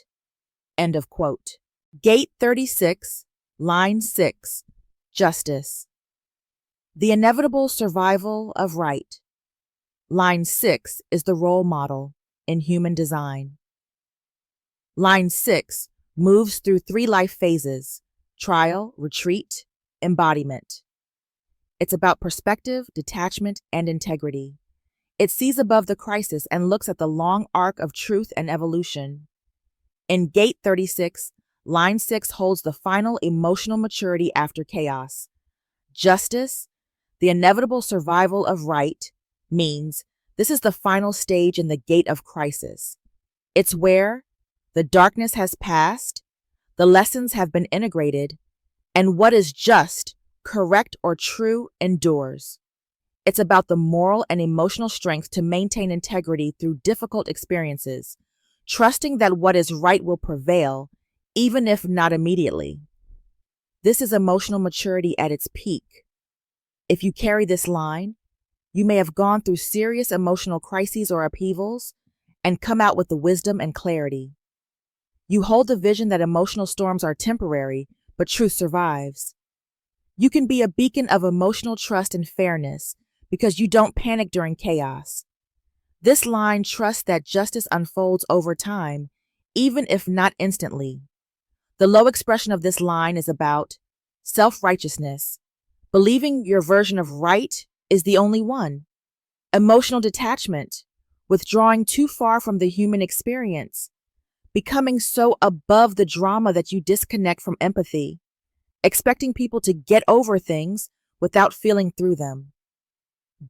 S1: End of quote. Gate 36, line 6, justice. The inevitable survival of right. Line 6 is the role model in human design. Line 6 moves through 3 life phases: trial, retreat, embodiment. It's about perspective, detachment, and integrity. It sees above the crisis and looks at the long arc of truth and evolution. In Gate 36, Line 6 holds the final emotional maturity after chaos. Justice, the inevitable survival of right, means this is the final stage in the gate of crisis. It's where the darkness has passed, the lessons have been integrated, and what is just, correct, or true endures. It's about the moral and emotional strength to maintain integrity through difficult experiences, trusting that what is right will prevail, even if not immediately. This is emotional maturity at its peak. If you carry this line, you may have gone through serious emotional crises or upheavals and come out with the wisdom and clarity. You hold the vision that emotional storms are temporary, but truth survives. You can be a beacon of emotional trust and fairness because you don't panic during chaos. This line trusts that justice unfolds over time, even if not instantly. The low expression of this line is about self-righteousness, believing your version of right is the only one. Emotional detachment, withdrawing too far from the human experience, becoming so above the drama that you disconnect from empathy, expecting people to get over things without feeling through them.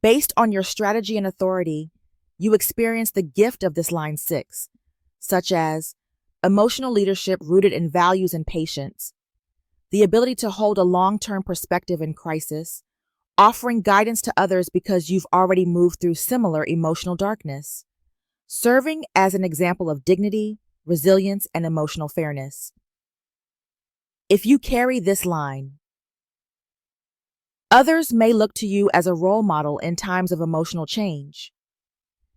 S1: Based on your strategy and authority, you experience the gift of this line 6, such as emotional leadership rooted in values and patience, the ability to hold a long-term perspective in crisis, offering guidance to others because you've already moved through similar emotional darkness, serving as an example of dignity, resilience, and emotional fairness. If you carry this line, Others may look to you as a role model in times of emotional change.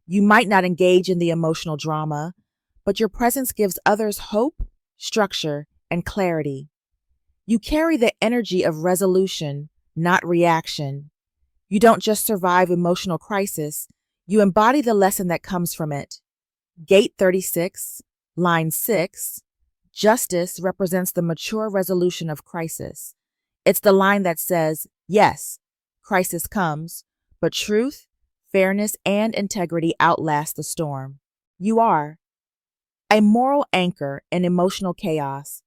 S1: You might not engage in the emotional drama, but your presence gives others hope, structure, and clarity. You carry the energy of resolution, not reaction. You don't just survive emotional crisis, you embody the lesson that comes from it. Gate 36, line 6, justice represents the mature resolution of crisis. It's the line that says, yes, crisis comes, but truth, fairness, and integrity outlast the storm. You are a moral anchor in emotional chaos,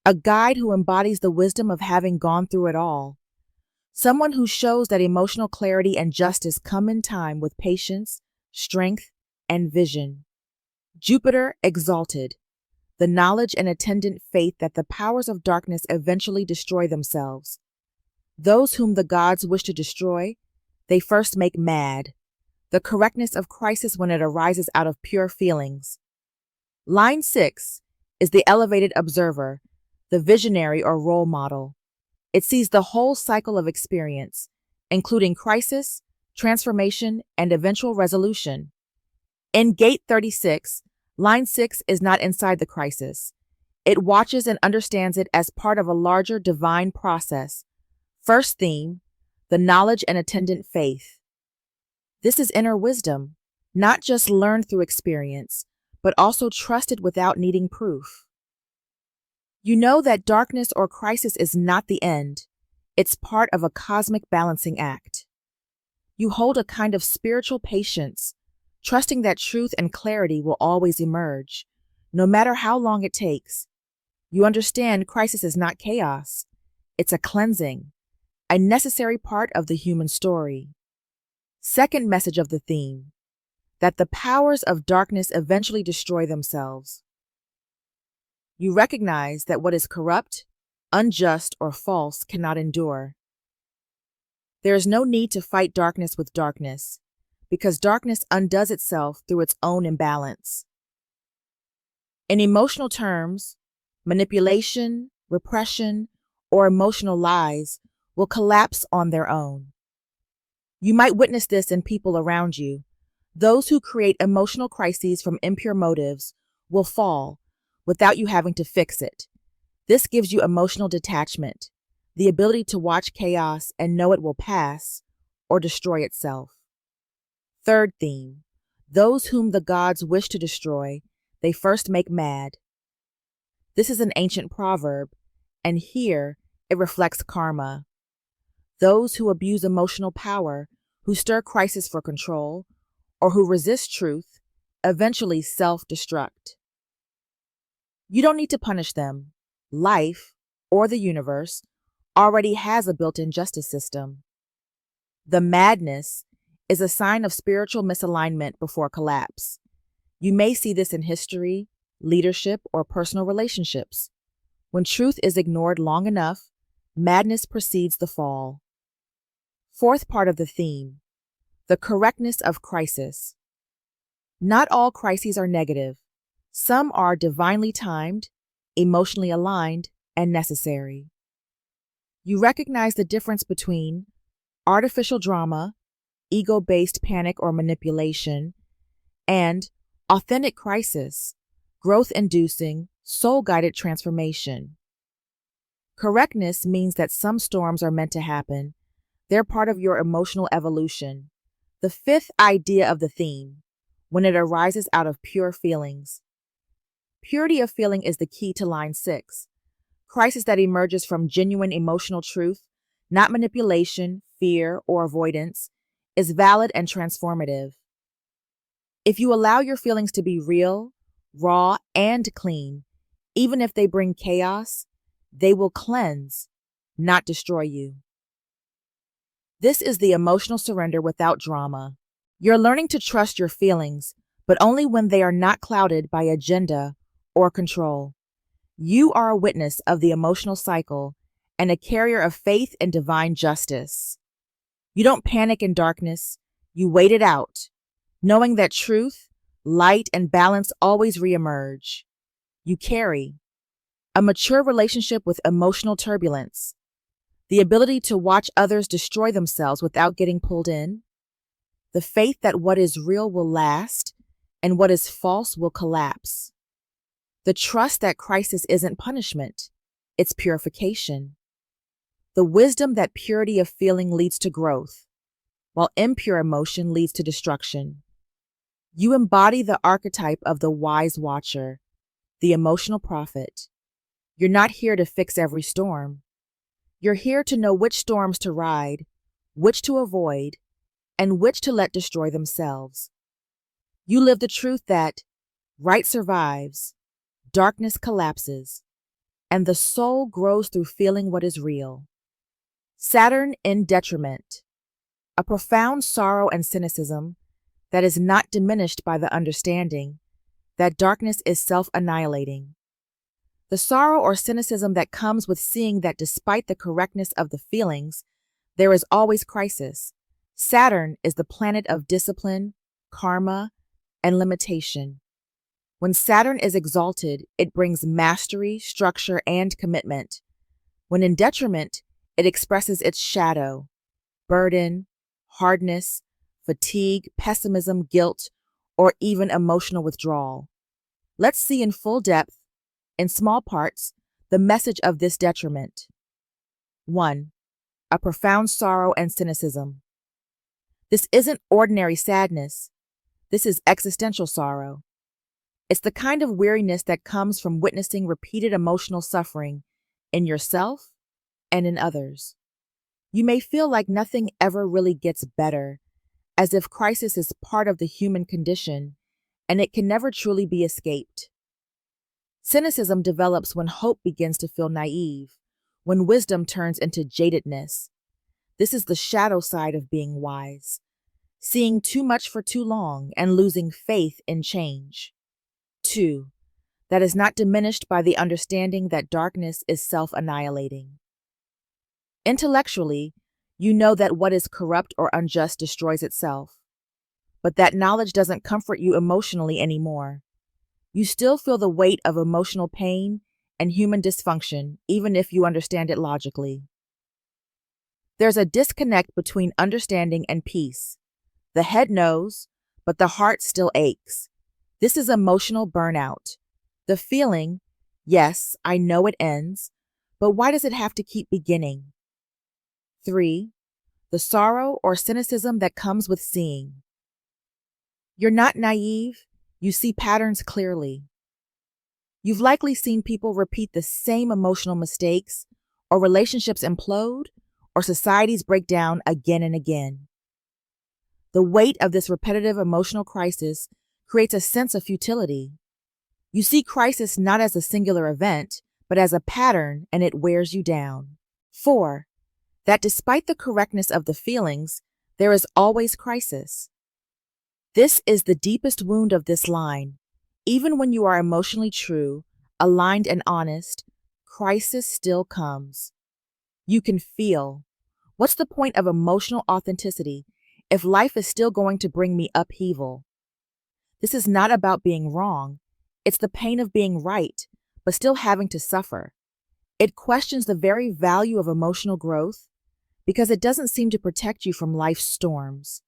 S1: a guide who embodies the wisdom of having gone through it all, someone who shows that emotional clarity and justice come in time with patience, strength, and vision. Jupiter exalted, the knowledge and attendant faith that the powers of darkness eventually destroy themselves. Those whom the gods wish to destroy, they first make mad. The correctness of crisis when it arises out of pure feelings. Line 6 is the elevated observer, the visionary or role model. It sees the whole cycle of experience, including crisis, transformation, and eventual resolution. In Gate 36, Line 6 is not inside the crisis. It watches and understands it as part of a larger divine process. First theme, the knowledge and attendant faith. This is inner wisdom, not just learned through experience, but also trusted without needing proof. You know that darkness or crisis is not the end. It's part of a cosmic balancing act. You hold a kind of spiritual patience, trusting that truth and clarity will always emerge, no matter how long it takes. You understand crisis is not chaos. It's a cleansing, a necessary part of the human story. Second message of the theme, that the powers of darkness eventually destroy themselves. You recognize that what is corrupt, unjust, or false cannot endure. There is no need to fight darkness with darkness, because darkness undoes itself through its own imbalance. In emotional terms, manipulation, repression, or emotional lies will collapse on their own. You might witness this in people around you. Those who create emotional crises from impure motives will fall without you having to fix it. This gives you emotional detachment, the ability to watch chaos and know it will pass or destroy itself. Third theme, those whom the gods wish to destroy, they first make mad. This is an ancient proverb, and here it reflects karma. Those who abuse emotional power, who stir crisis for control, or who resist truth, eventually self-destruct. You don't need to punish them. Life, or the universe, already has a built-in justice system. The madness is a sign of spiritual misalignment before collapse. You may see this in history, leadership, or personal relationships. When truth is ignored long enough, madness precedes the fall. Fourth part of the theme, the correctness of crisis. Not all crises are negative. Some are divinely timed, emotionally aligned, and necessary. You recognize the difference between artificial drama, ego-based panic or manipulation, and authentic crisis, growth-inducing, soul-guided transformation. Correctness means that some storms are meant to happen. They're part of your emotional evolution. The fifth idea of the theme, when it arises out of pure feelings. Purity of feeling is the key to line 6. Crisis that emerges from genuine emotional truth, not manipulation, fear, or avoidance, is valid and transformative. If you allow your feelings to be real, raw, and clean, even if they bring chaos, they will cleanse, not destroy you. This is the emotional surrender without drama. You're learning to trust your feelings, but only when they are not clouded by agenda or control. You are a witness of the emotional cycle and a carrier of faith and divine justice. You don't panic in darkness, you wait it out, knowing that truth, light, and balance always reemerge. You carry a mature relationship with emotional turbulence. the ability to watch others destroy themselves without getting pulled in, the faith that what is real will last and what is false will collapse, the trust that crisis isn't punishment, it's purification, the wisdom that purity of feeling leads to growth, while impure emotion leads to destruction. You embody the archetype of the wise watcher, the emotional prophet. You're not here to fix every storm. You're here to know which storms to ride, which to avoid, and which to let destroy themselves. You live the truth that right survives, darkness collapses, and the soul grows through feeling what is real. Saturn in detriment, a profound sorrow and cynicism that is not diminished by the understanding that darkness is self-annihilating. The sorrow or cynicism that comes with seeing that despite the correctness of the feelings, there is always crisis. Saturn is the planet of discipline, karma, and limitation. When Saturn is exalted, it brings mastery, structure, and commitment. When in detriment, it expresses its shadow, burden, hardness, fatigue, pessimism, guilt, or even emotional withdrawal. Let's see in full depth, in small parts, the message of this detriment. 1. A profound sorrow and cynicism. This isn't ordinary sadness. This is existential sorrow. It's the kind of weariness that comes from witnessing repeated emotional suffering in yourself and in others. You may feel like nothing ever really gets better, as if crisis is part of the human condition and it can never truly be escaped. Cynicism develops when hope begins to feel naive, when wisdom turns into jadedness. This is the shadow side of being wise, seeing too much for too long and losing faith in change. 2. That is not diminished by the understanding that darkness is self-annihilating. Intellectually, you know that what is corrupt or unjust destroys itself, but that knowledge doesn't comfort you emotionally anymore. You still feel the weight of emotional pain and human dysfunction, even if you understand it logically. There's a disconnect between understanding and peace. The head knows, but the heart still aches. This is emotional burnout. The feeling, yes, I know it ends, but why does it have to keep beginning? 3. The sorrow or cynicism that comes with seeing. You're not naive, you see patterns clearly. You've likely seen people repeat the same emotional mistakes, or relationships implode, or societies break down again and again. The weight of this repetitive emotional crisis creates a sense of futility. You see crisis not as a singular event, but as a pattern, and it wears you down. 4. That despite the correctness of the feelings, there is always crisis. This is the deepest wound of this line. Even when you are emotionally true, aligned and honest, crisis still comes. You can feel. What's the point of emotional authenticity if life is still going to bring me upheaval? This is not about being wrong. It's the pain of being right, but still having to suffer. It questions the very value of emotional growth because it doesn't seem to protect you from life's storms.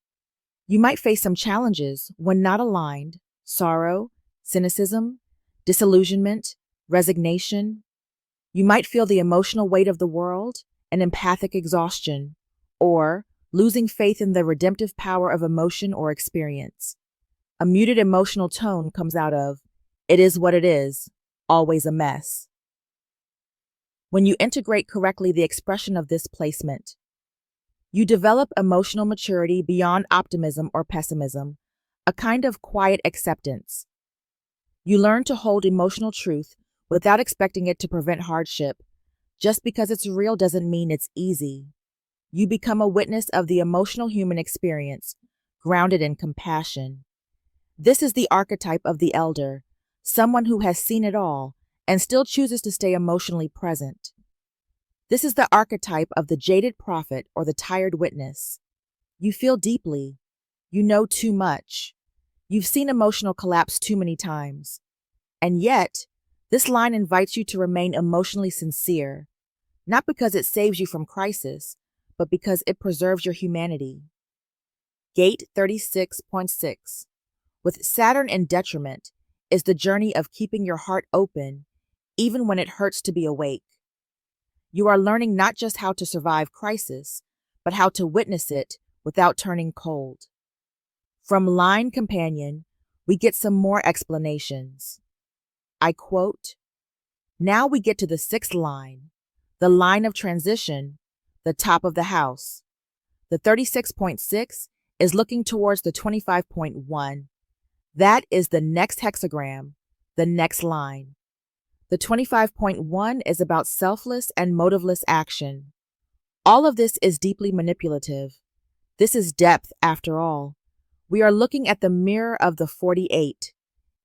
S1: You might face some challenges when not aligned: sorrow, cynicism, disillusionment, resignation. You might feel the emotional weight of the world, an empathic exhaustion, or losing faith in the redemptive power of emotion or experience. A muted emotional tone comes out of, "It is what it is, always a mess." When you integrate correctly the expression of this placement, you develop emotional maturity beyond optimism or pessimism, a kind of quiet acceptance. You learn to hold emotional truth without expecting it to prevent hardship. Just because it's real doesn't mean it's easy. You become a witness of the emotional human experience, grounded in compassion. This is the archetype of the elder, someone who has seen it all and still chooses to stay emotionally present. This is the archetype of the jaded prophet or the tired witness. You feel deeply. You know too much. You've seen emotional collapse too many times. And yet, this line invites you to remain emotionally sincere. not because it saves you from crisis, but because it preserves your humanity. Gate 36.6. With Saturn in detriment is the journey of keeping your heart open, even when it hurts to be awake. You are learning not just how to survive crisis, but how to witness it without turning cold. From Line Companion, we get some more explanations. I quote, "Now we get to the 6th line, the line of transition, the top of the house. The 36.6 is looking towards the 25.1. That is the next hexagram, the next line. The 25.1 is about selfless and motiveless action. All of this is deeply manipulative. This is depth, after all. We are looking at the mirror of the 48.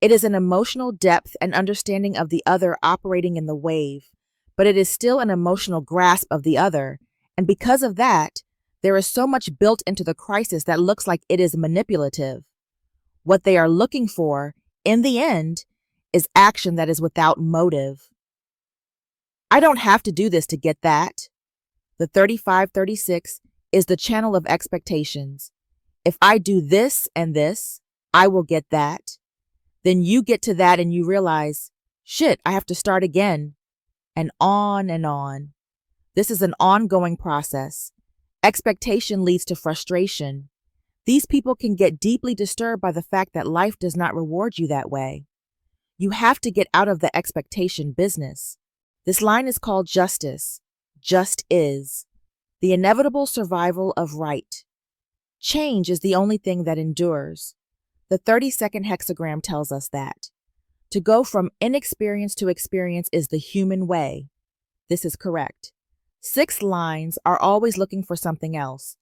S1: It is an emotional depth and understanding of the other operating in the wave, but it is still an emotional grasp of the other, and because of that, there is so much built into the crisis that looks like it is manipulative. What they are looking for, in the end, is action that is without motive. I don't have to do this to get that. The 3536 is the channel of expectations. If I do this and this, I will get that. Then you get to that and you realize, shit, I have to start again. And on and on. This is an ongoing process. Expectation leads to frustration. These people can get deeply disturbed by the fact that life does not reward you that way. You have to get out of the expectation business. This line is called justice. Just is. The inevitable survival of right. Change is the only thing that endures. The 32nd hexagram tells us that. To go from inexperience to experience is the human way. This is correct. 6 lines are always looking for something else.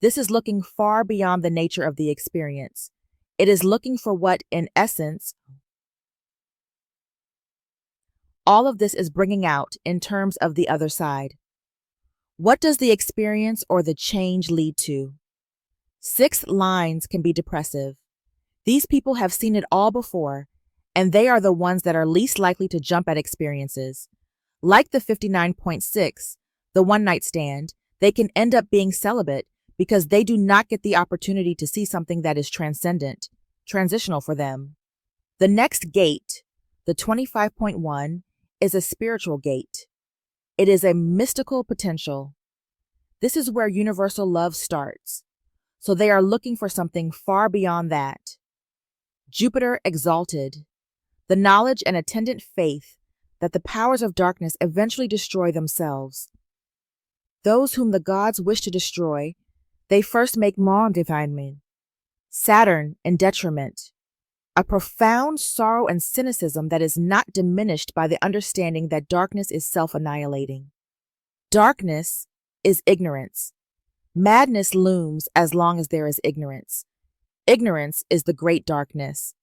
S1: This is looking far beyond the nature of the experience. It is looking for what, in essence, all of this is bringing out in terms of the other side. What does the experience or the change lead to? 6 lines can be depressive. These people have seen it all before, and they are the ones that are least likely to jump at experiences. Like the 59.6, the one-night stand, they can end up being celibate because they do not get the opportunity to see something that is transcendent, transitional for them. The next gate, the 25.1, is a spiritual gate. It is a mystical potential. This is where universal love starts. So they are looking for something far beyond that. Jupiter exalted. The knowledge and attendant faith that the powers of darkness eventually destroy themselves. Those whom the gods wish to destroy, they first make mon divinement. Saturn in detriment. A profound sorrow and cynicism that is not diminished by the understanding that darkness is self-annihilating. Darkness is ignorance. Madness looms as long as there is ignorance. Ignorance is the great darkness.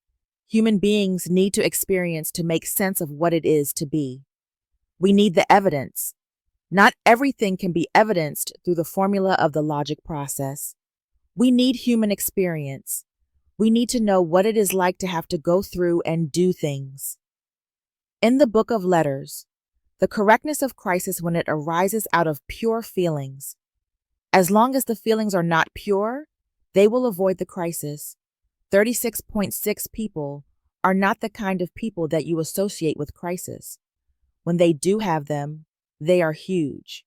S1: Human beings need to experience to make sense of what it is to be. We need the evidence. Not everything can be evidenced through the formula of the logic process. We need human experience. We need to know what it is like to have to go through and do things. In the Book of Letters, the correctness of crisis when it arises out of pure feelings. As long as the feelings are not pure, they will avoid the crisis. 36.6 people are not the kind of people that you associate with crisis. When they do have them, they are huge.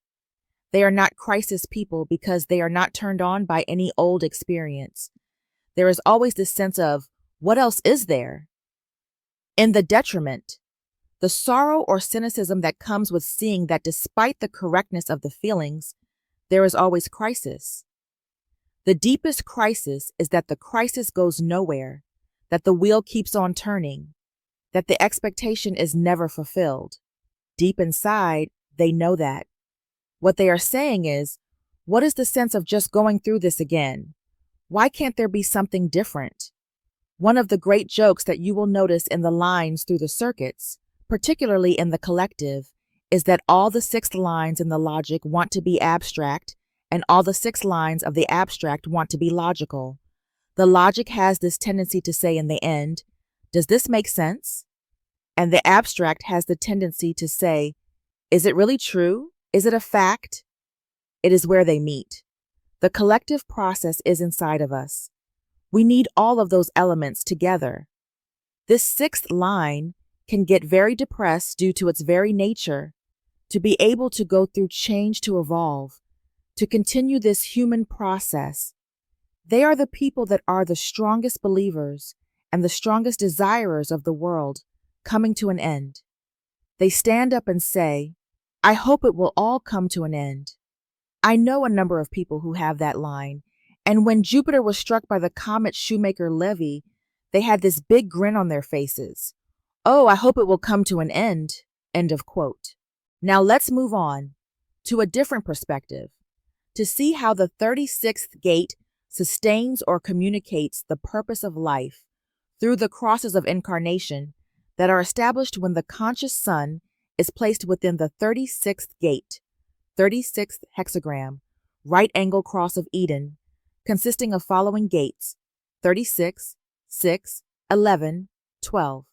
S1: They are not crisis people because they are not turned on by any old experience. There is always this sense of, what else is there? In the detriment, the sorrow or cynicism that comes with seeing that despite the correctness of the feelings, there is always crisis. The deepest crisis is that the crisis goes nowhere, that the wheel keeps on turning, that the expectation is never fulfilled. Deep inside, they know that. What they are saying is, what is the sense of just going through this again? Why can't there be something different? One of the great jokes that you will notice in the lines through the circuits, particularly in the collective, is that all the 6 lines in the logic want to be abstract, and all the 6 lines of the abstract want to be logical. The logic has this tendency to say in the end, does this make sense? And the abstract has the tendency to say, is it really true? Is it a fact? It is where they meet. The collective process is inside of us. We need all of those elements together. This sixth line can get very depressed due to its very nature, to be able to go through change to evolve, to continue this human process. They are the people that are the strongest believers and the strongest desirers of the world coming to an end. They stand up and say, I hope it will all come to an end. I know a number of people who have that line, and when Jupiter was struck by the comet Shoemaker-Levy, they had this big grin on their faces. Oh, I hope it will come to an end. End of quote. Now let's move on to a different perspective to see how the 36th gate sustains or communicates the purpose of life through the crosses of incarnation that are established when the conscious sun is placed within the 36th gate, 36th hexagram, right angle cross of Eden, consisting of following gates: 36, 6, 11, 12.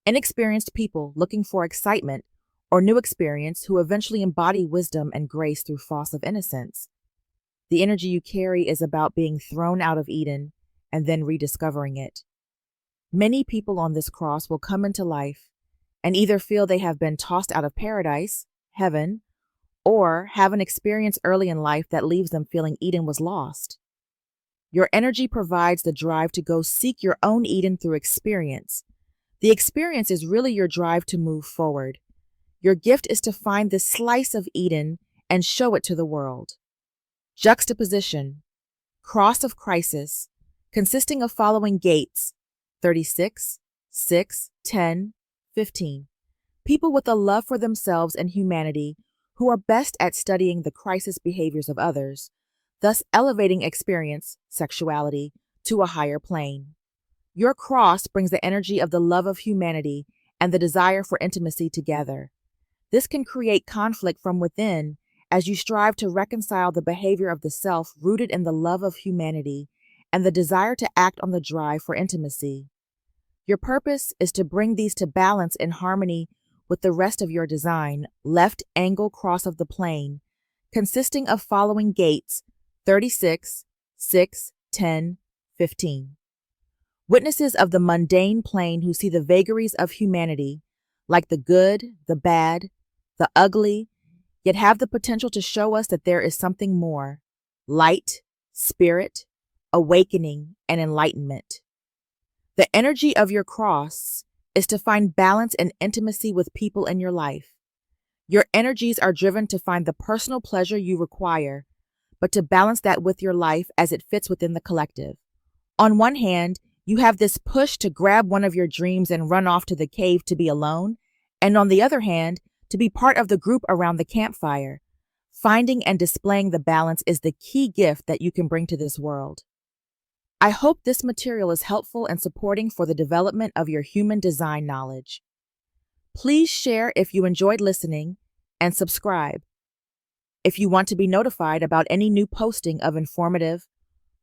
S1: Inexperienced people looking for excitement or new experience who eventually embody wisdom and grace through false of innocence. The energy you carry is about being thrown out of Eden and then rediscovering it. Many people on this cross will come into life and either feel they have been tossed out of paradise, heaven, or have an experience early in life that leaves them feeling Eden was lost. Your energy provides the drive to go seek your own Eden through experience. The experience is really your drive to move forward. Your gift is to find this slice of Eden and show it to the world. Juxtaposition, cross of crisis, consisting of following gates: 36, 6, 10, 15. People with a love for themselves and humanity who are best at studying the crisis behaviors of others, thus elevating experience, sexuality, to a higher plane. Your cross brings the energy of the love of humanity and the desire for intimacy together. This can create conflict from within as you strive to reconcile the behavior of the self rooted in the love of humanity and the desire to act on the drive for intimacy. Your purpose is to bring these to balance in harmony with the rest of your design, left angle cross of the plane, consisting of following gates: 36, 6, 10, 15. Witnesses of the mundane plane who see the vagaries of humanity, like the good, the bad, the ugly, yet have the potential to show us that there is something more: light, spirit, awakening, and enlightenment. The energy of your cross is to find balance and intimacy with people in your life. Your energies are driven to find the personal pleasure you require, but to balance that with your life as it fits within the collective. On one hand, you have this push to grab one of your dreams and run off to the cave to be alone, and on the other hand, to be part of the group around the campfire. Finding and displaying the balance is the key gift that you can bring to this world. I hope this material is helpful and supporting for the development of your human design knowledge. Please share if you enjoyed listening and subscribe if you want to be notified about any new posting of informative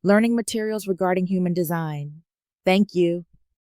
S1: learning materials regarding human design. Thank you.